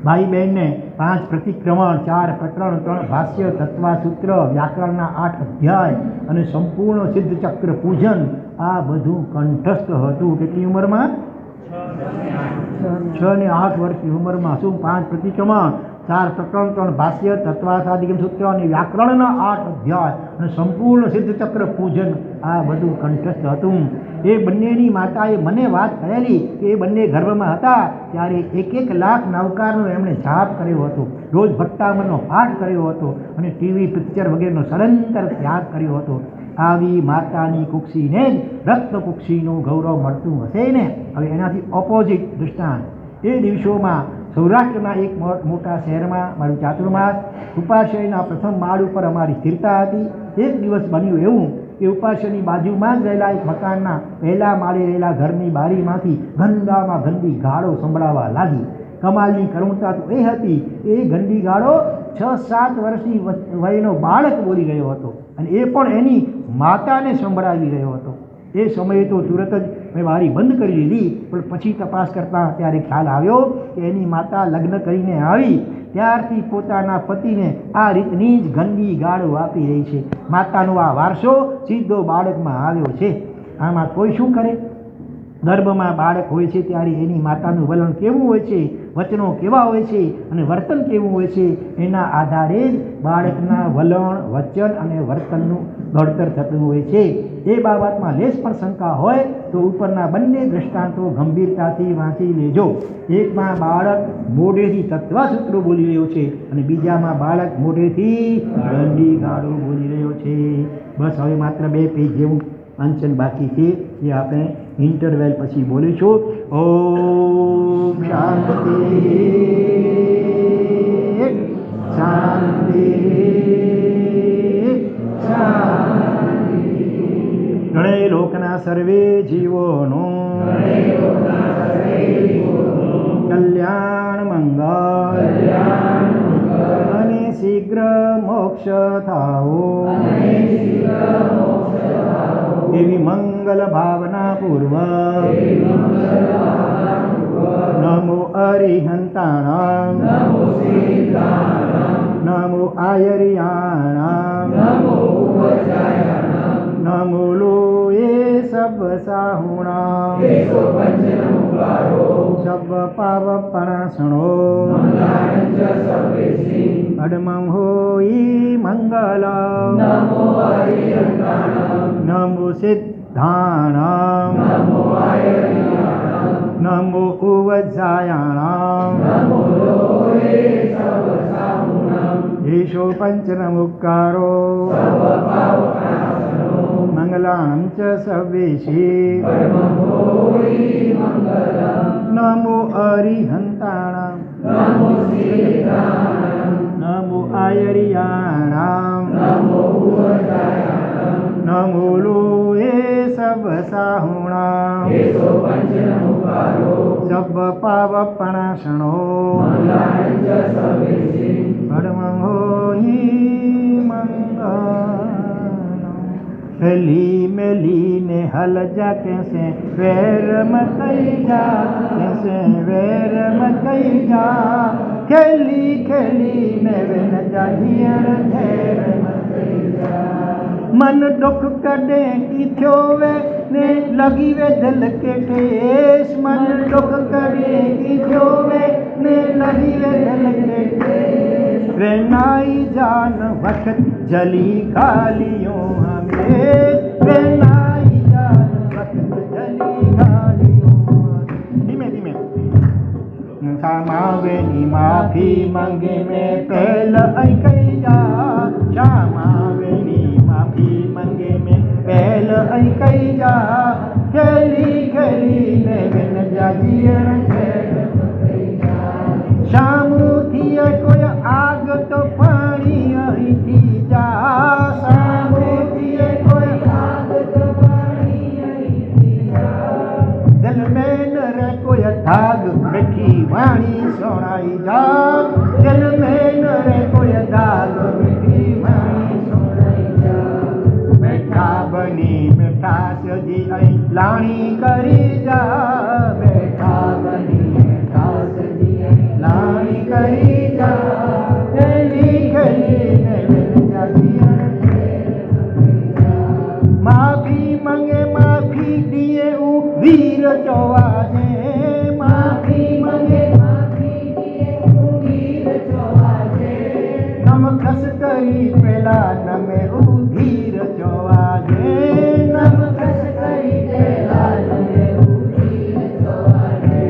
ભાઈ બહેનને 5 પ્રતિક્રમણ, 4 પ્રકરણ, 3 ભાષ્ય, તત્વાસૂત્ર, વ્યાકરણના 8 અધ્યાય અને સંપૂર્ણ સિદ્ધચક્ર પૂજન આ બધું કંઠસ્થ હતું. કેટલી ઉંમરમાં? 6 અને 8 વર્ષની ઉંમરમાં. શું? 5 પ્રતિક્રમણ, 4 પ્રકરણ, 3 ભાષ્ય, તત્વાસાદિગમ સૂત્ર અને વ્યાકરણના 8 અધ્યાય અને સંપૂર્ણ સિદ્ધચક્ર પૂજન આ બધું કંઠસ્થ હતું. એ બંનેની માતાએ મને વાત કરેલી કે એ બંને ગર્ભમાં હતા ત્યારે 1 લાખ નવકારનો એમણે જાપ કર્યો હતો, રોજ ભટ્ટામણનો પાઠ કર્યો હતો અને ટીવી, પિક્ચર વગેરેનો સદંતર ત્યાગ કર્યો હતો. આવી માતાની કુક્ષીને જ રક્ત કુક્ષીનું ગૌરવ મળતું હશે ને. હવે એનાથી ઓપોઝિટ દૃષ્ટાંત, એ દિવસોમાં સૌરાષ્ટ્રના એક મોટા શહેરમાં મારું ચાતુર્માસ ઉપાશ્રયના પ્રથમ માળ ઉપર અમારી સ્થિરતા હતી. એક દિવસ બન્યું એવું કે ઉપાશ્રયની બાજુમાં જ રહેલા એક મકાનના પહેલા માળે રહેલા ઘરની બારીમાંથી ગંદામાં ગંદી ગાળો સંભળાવા લાગી. કમાલની કરુણતા તો એ હતી કે એ ગંદી ગાળો 6-7 વર્ષની વયનો બાળક બોલી રહ્યો હતો અને એ પણ એની માતાને સંભળાવી રહ્યો હતો. એ સમયે તો તુરત જ મેં બારી બંધ કરી દીધી, પણ પછી તપાસ કરતાં ત્યારે ખ્યાલ આવ્યો કે એની માતા લગ્ન કરીને આવી ત્યારથી પોતાના પતિને આ રીતની જ ગંદી ગાળો આપી રહી છે. માતાનો આ વારસો સીધો બાળકમાં આવ્યો છે. આમાં કોઈ શું કરે? ગર્ભમાં બાળક હોય છે ત્યારે એની માતાનું વલણ કેવું હોય છે, વચનો કેવા હોય છે અને વર્તન કેવું હોય છે, એના આધારે જ બાળકના વલણ, વચન અને વર્તનનું ઘડતર થતું હોય છે. એ બાબતમાં લેશ પણ શંકા હોય તો ઉપરના બંને દ્રષ્ટાંતો ગંભીરતાથી વાંચી લેજો. એકમાં બાળક મોઢેથી તત્વાસૂત્રો બોલી રહ્યો છે અને બીજામાં બાળક મોઢેથી ગંદી ગાળો બોલી રહ્યો છે. બસ હવે માત્ર 2 પેજ જેવું વાંચન બાકી છે, એ આપણે ઇન્ટરવેલ પછી બોલીશું. ઓમ શાંતિ શાંતિ શાંતિ. ગણે લોકના સર્વે જીવોનું કલ્યાણ મંગલ અને શીઘ્ર મોક્ષ થાઓ એવી મંગલ ભાવના પૂર્વક નમો અરિહંતાણામ, નમો આયર્યાણામ, નમો લોએ સબ સાહુણામ, સબ પાવપણાસણો અડમં હોઈ મંગલમ, નમો સિદ્ધાણામ, નમો ઉવજ્જાયાણામ, ઈશો પંચનમુક્કારો મંગલાણં ચ સર્વેશી, નમો અરિહંતાણામ, નમો આયર્યાણામ, નમો લોએ સબ સાહુણામ, સબ પાવપણાસણો પરમં હોઈ મંગલમ. हेली मेली ने हल जा कैसे वैर मकई जा कैसे वैर मकई जा खेली खेली ने वेन जा हीअर ठहर मकई जा मन दुख कॾहिं की थियो वे ने लॻी वे दिल के ठेस मन दुख कॾहिं की थियो वे ने लॻी वे दिल के ठेस वेनाई जान वक़्त जली गालियों हमें वेनाई जान वक़्त जली गालियों धीमे धीमे सामावेनी माफ़ी मंगे में पहल ऐं कई जा सामावेनी माफ़ी मंगे में पहल ऐं कई जा खेली खेली ने बिन जा जीअण शामू थिए कोई आग तो पाणी आई थी जा शामू थिए कोई आग तो पाणी आई थी जा दिल में न रह कोई दाग मिठी वाणी सुणाई जा दिल में न रह कोई दाग मिठी वाणी सुणाई जा मिठा बनी मिठास जी ऐं लाणी करी जा मिठा बनी मिठास जी ऐं लाणी करी जा खेली खेली ने बिन जा माफ़ी मंगे माफ़ी दिए ऊ वीर चौवाजे माफ़ी मंगे माफ़ी दिए ऊ वीर चौवाजे नम खस करी पेला नमे ऊ धीर चौवाजे नम खस करी पेला नमे ऊ धीर चौवाजे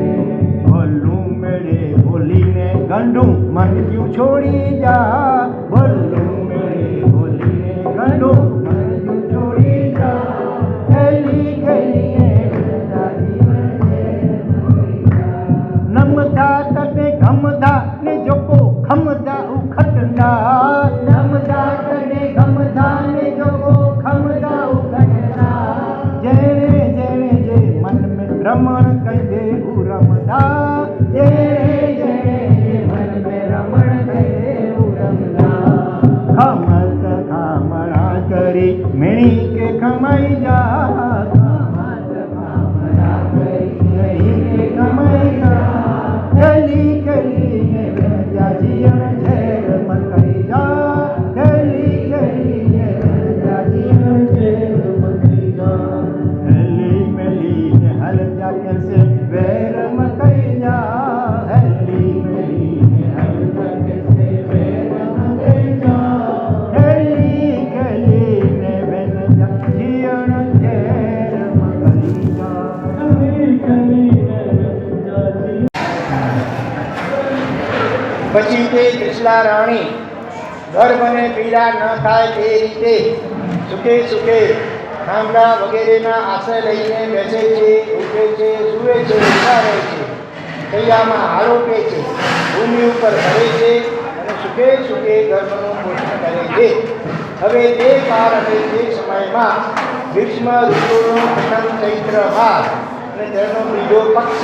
भोलू मेरे भोली ने गंडू मन क्यों छोड़ी जा भोलू मेरे भोली ने गंडू मन क्यों छोड़ी जा खेली खेली नमदा तने गमदा ने जोको खमदा उखटंदा नमदा तने गमदा ने जोको खमदा उखटंदा जेणे जेणे जे मन में रमण कंदे उ रमदा जेणे जेणे जे मन में रमण कंदे उ रमदा खमत खामणा करी मिणी के कमाई जा खमत खामणा करी मिणी के कमाई जा खेली खेली ने बिन जा जीअण ठहर मकई जा खेली खेली ने बिन जा जीअण ठहर मकई जा हेली मेली ने हल जा कैसे वैर मकई जा हेली मेली ने हल जा कैसे वैर मकई जा खेली खेली ने बिन जा जीअण ठहर मकई जा खेली खेली ने बिन जा जीअण પછી તે ત્રિશલા રાણી ગર્ભને પીડા ન થાય તે રીતે સુખે સુખે થાંભલા વગેરેના આશ્રય લઈને બેસે છે ઉઠે છે સૂવે છે ઊભા રહે છે કૈયામાં આરોપે છે ભૂમિ ઉપર ભરે છે અને સુખે સુખે ગર્ભનું પોષણ કરે છે હવે તે કાળ અને તે સમયમાં ગ્રીષ્મ ઋતુનો પ્રથમ ચૈત્ર માસ અને તેનો બીજો પક્ષ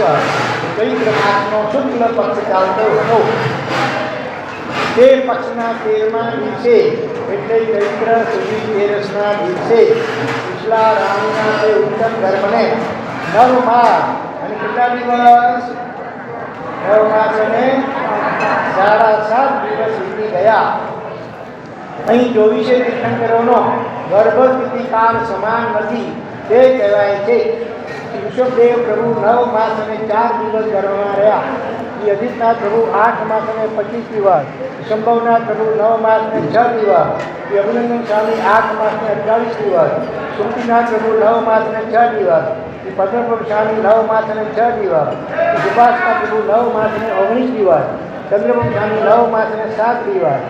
ચૈત્ર માસનો શુક્લ પક્ષ ચાલતો હતો તે પક્ષના 13મા દિવસે એટલે ચૈત્ર સુધી 13ના દિવસે ત્રિશલા રાણીના તે ઉત્તમ ગર્ભને 9 માસ અને કેટલા દિવસ 9 માસ અને 7.5 દિવસ વીતી ગયા અહીં 24 તીર્થંકરોનો ગર્ભસ્થિતિ કાળ સમાન નથી તે કહેવાય છે ઋષભદેવ પ્રભુ 9 માસ અને 4 દિવસ ગર્ભમાં રહ્યા અજીતનાથ પ્રભુ 8 માસ અને 25 દિવસ શંભવનાથ પ્રભુ 9 માસ અને 6 દિવસ અભિનંદન સ્વામી 8 માસ અને 28 દિવસ સુમતીનાથ પ્રભુ 9 માસ અને 6 દિવસ પદ્મપ્રભુ સ્વામી 9 માસ અને 6 દિવસ સુભાષના પ્રભુ 9 માસ અને 19 દિવસ ચંદ્રપ્રભુ સ્વામી 9 માસ અને 7 દિવસ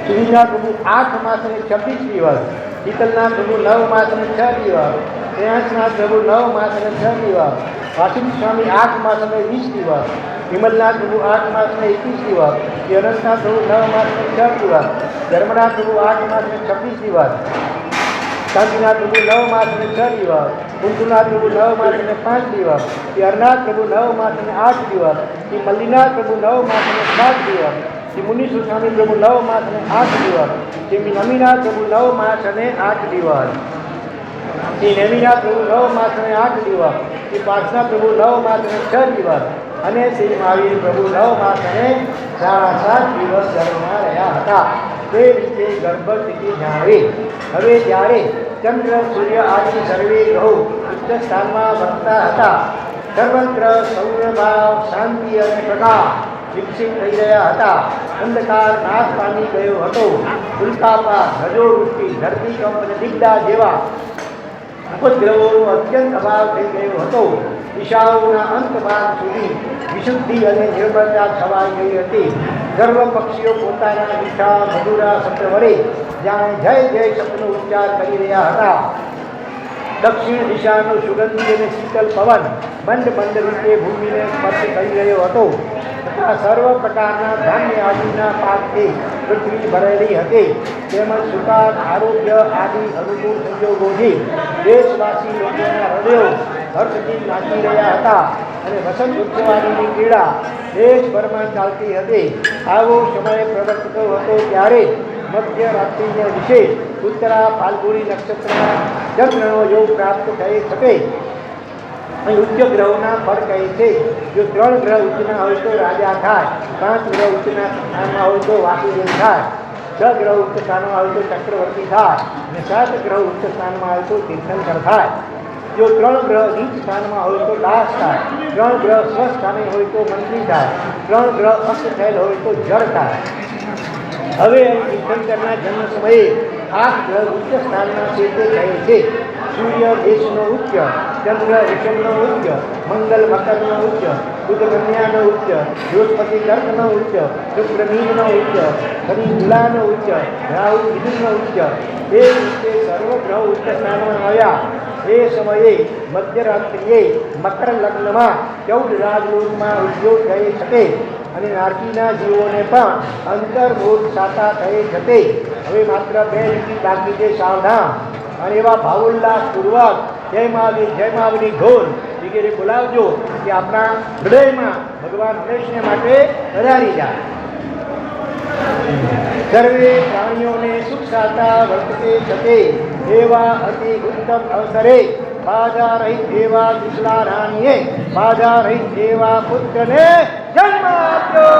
શ્રીનાથ પ્રભુ 8 માસ અને 26 દિવસ શીતલનાથ પ્રભુ 9 માસ અને 6 દિવસ શ્રેયાંશનાથ પ્રભુ 9 માસ અને 6 દિવસ વાસુદેવ સ્વામી 8 માસ અને 20 દિવસ વિમલનાથ પ્રભુ 8 માસ અને 21 દિવસ અનંતનાથ પ્રભુ 9 માસ અને 6 દિવસ ધર્મનાથ પ્રભુ 8 માસ અને 26 દિવસ શાંતિનાથ પ્રભુ 9 માસ અને 6 દિવસ કુંતુનાથ પ્રભુ 9 માસ અને 5 દિવસ હરનાથ પ્રભુ 9 માસ અને 8 દિવસ મલ્લીનાથ પ્રભુ 9 માસ અને 7 દિવસ શ્રી મુનીશ્વર સ્વામી પ્રભુ 9 માસ અને 8 દિવસ, શ્રી નમીનાથ પ્રભુ 9 માસ અને 8 દિવસ, શ્રી નેમિનાથ પ્રભુ 9 માસ અને 8 દિવસ, શ્રી પાર્થના પ્રભુ 9 માસ અને 6 દિવસ અને શ્રી મહાવીર પ્રભુ 9 માસ અને 7.5 દિવસ ગર્ભમાં રહ્યા હતા. તે રીતે ગર્ભ સ્થિતિ જાણવી. હવે જ્યારે ચંદ્ર સૂર્ય આદિ સર્વે ગ્રહો ઉચ્ચ સ્થાનમાં વર્તતા હતા, સર્વત્ર સૌરભાવ, શાંતિ અને પ્રકાશ વિકસિત થઈ રહ્યા હતા. અંધકાર નાશ પામી ગયો હતો. ઉલ્કાપાત, રજોવૃષ્ટિ, ધરતીકંપ અને દિગ્ડા જેવા ઉપદ્રવોનો અત્યંત અભાવ થઈ ગયો હતો. દિશાઓના અંત ભાગ સુધી વિશુદ્ધિ અને નિર્મળતા છવાઈ ગઈ હતી. સર્વ પક્ષીઓ પોતાના મીઠા મધુરા શબ્દ વડે જાણે જય જય શબ્દનો ઉચ્ચાર કરી રહ્યા હતા. દક્ષિણ દિશાનો સુગંધી અને શીતળ પવન મંદ રીતે ભૂમિને સ્પર્શ કરી રહ્યો હતો તથા સર્વ પ્રકારના ધાન્ય આદિના પાકથી પૃથ્વી ભરેલી હતી. તેમજ સુખાન, આરોગ્ય આદિ અનુકૂળ સંજોગોથી દેશવાસી લોકોના હૃદયો હર્ષથી નાચી રહ્યા હતા અને વસંત ઉત્સવાદીની ક્રીડા દેશભરમાં ચાલતી હતી. આવો સમય પ્રવર્તતો હતો ત્યારે મધ્ય રાત્રિને વિશે ઉત્તરા ફાલ્ગુની નક્ષત્રના ચંદ્રનો યોગ પ્રાપ્ત થઈ શકે. અહીં ઉચ્ચ ગ્રહોના ફળ કહે છે. જો 3 ગ્રહ ઉચ્ચના હોય તો રાજા થાય, 5 ગ્રહ ઉચ્ચના સ્થાનમાં હોય તો વાસુદેવ થાય, 6 ગ્રહ ઉચ્ચ સ્થાનમાં હોય તો ચક્રવર્તી થાય અને 7 ગ્રહ ઉચ્ચ સ્થાનમાં હોય તો તીર્થંકર થાય. જો 3 ગ્રહ નીચ સ્થાનમાં હોય તો દાસ થાય, 3 ગ્રહ સ્વસ્થાને હોય તો મંત્રી થાય, 3 ગ્રહ અસ્ત થયેલ હોય તો જળ થાય. હવે તીર્થંકરના જન્મ સમયે 8 ગ્રહ ઉચ્ચ સ્થાનના છે તે કહે છે. સૂર્ય દેશનો ઉચ્ચ, ચંદ્ર ઋષભનો ઉચ્ચ, મંગલ મકરનો ઉચ્ચ, બુધ કન્યાનો ઉચ્ચ, બૃહસ્પતિ કર્કનો ઉચ્ચ, શુક્ર મીનનો ઉચ્ચ, શનિ તુલાનો ઉચ્ચ, રાહુ મિથુનનો ઉચ્ચ. એ રીતે સર્વ ગ્રહો ઉચ્ચ સ્થાનમાં આવ્યા. એ સમયે મધ્યરાત્રિએ મકર લગ્નમાં 14 રાજયોગમાં ઉદ્યોગ થઈ શકે અને નારકીના જીવોને પણ અંતર્ભૂત સાતા થઈ જતે. હવે માત્ર 2 લીટી બાકી છે. સાવધાન અને એવા ભાવોલ્લાસપૂર્વક જય મહાવીર ઢોલ વગેરે બોલાવજો કે આપણા હૃદયમાં ભગવાન ગણેશને માટે વધારી જાય. સર્વે પ્રાણીઓને સુખ સાતા વર્તતે થતે એવા અતિ ઉત્તમ અવસરે બાધા રહિત એવા વિશલા રાણીએ બાધા રહિત એવા પુત્રને જન્મ આપ્યો.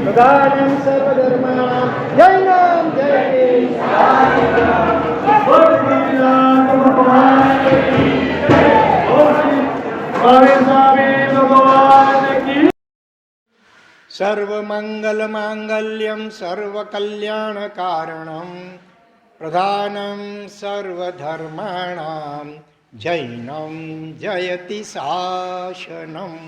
प्रदानं सर्वधर्माणां जैनं जय सर्वमंगलमांगल्यं सर्वकल्याणकारणं प्रधानं सर्वधर्माणां जैनं जयति शासनम्.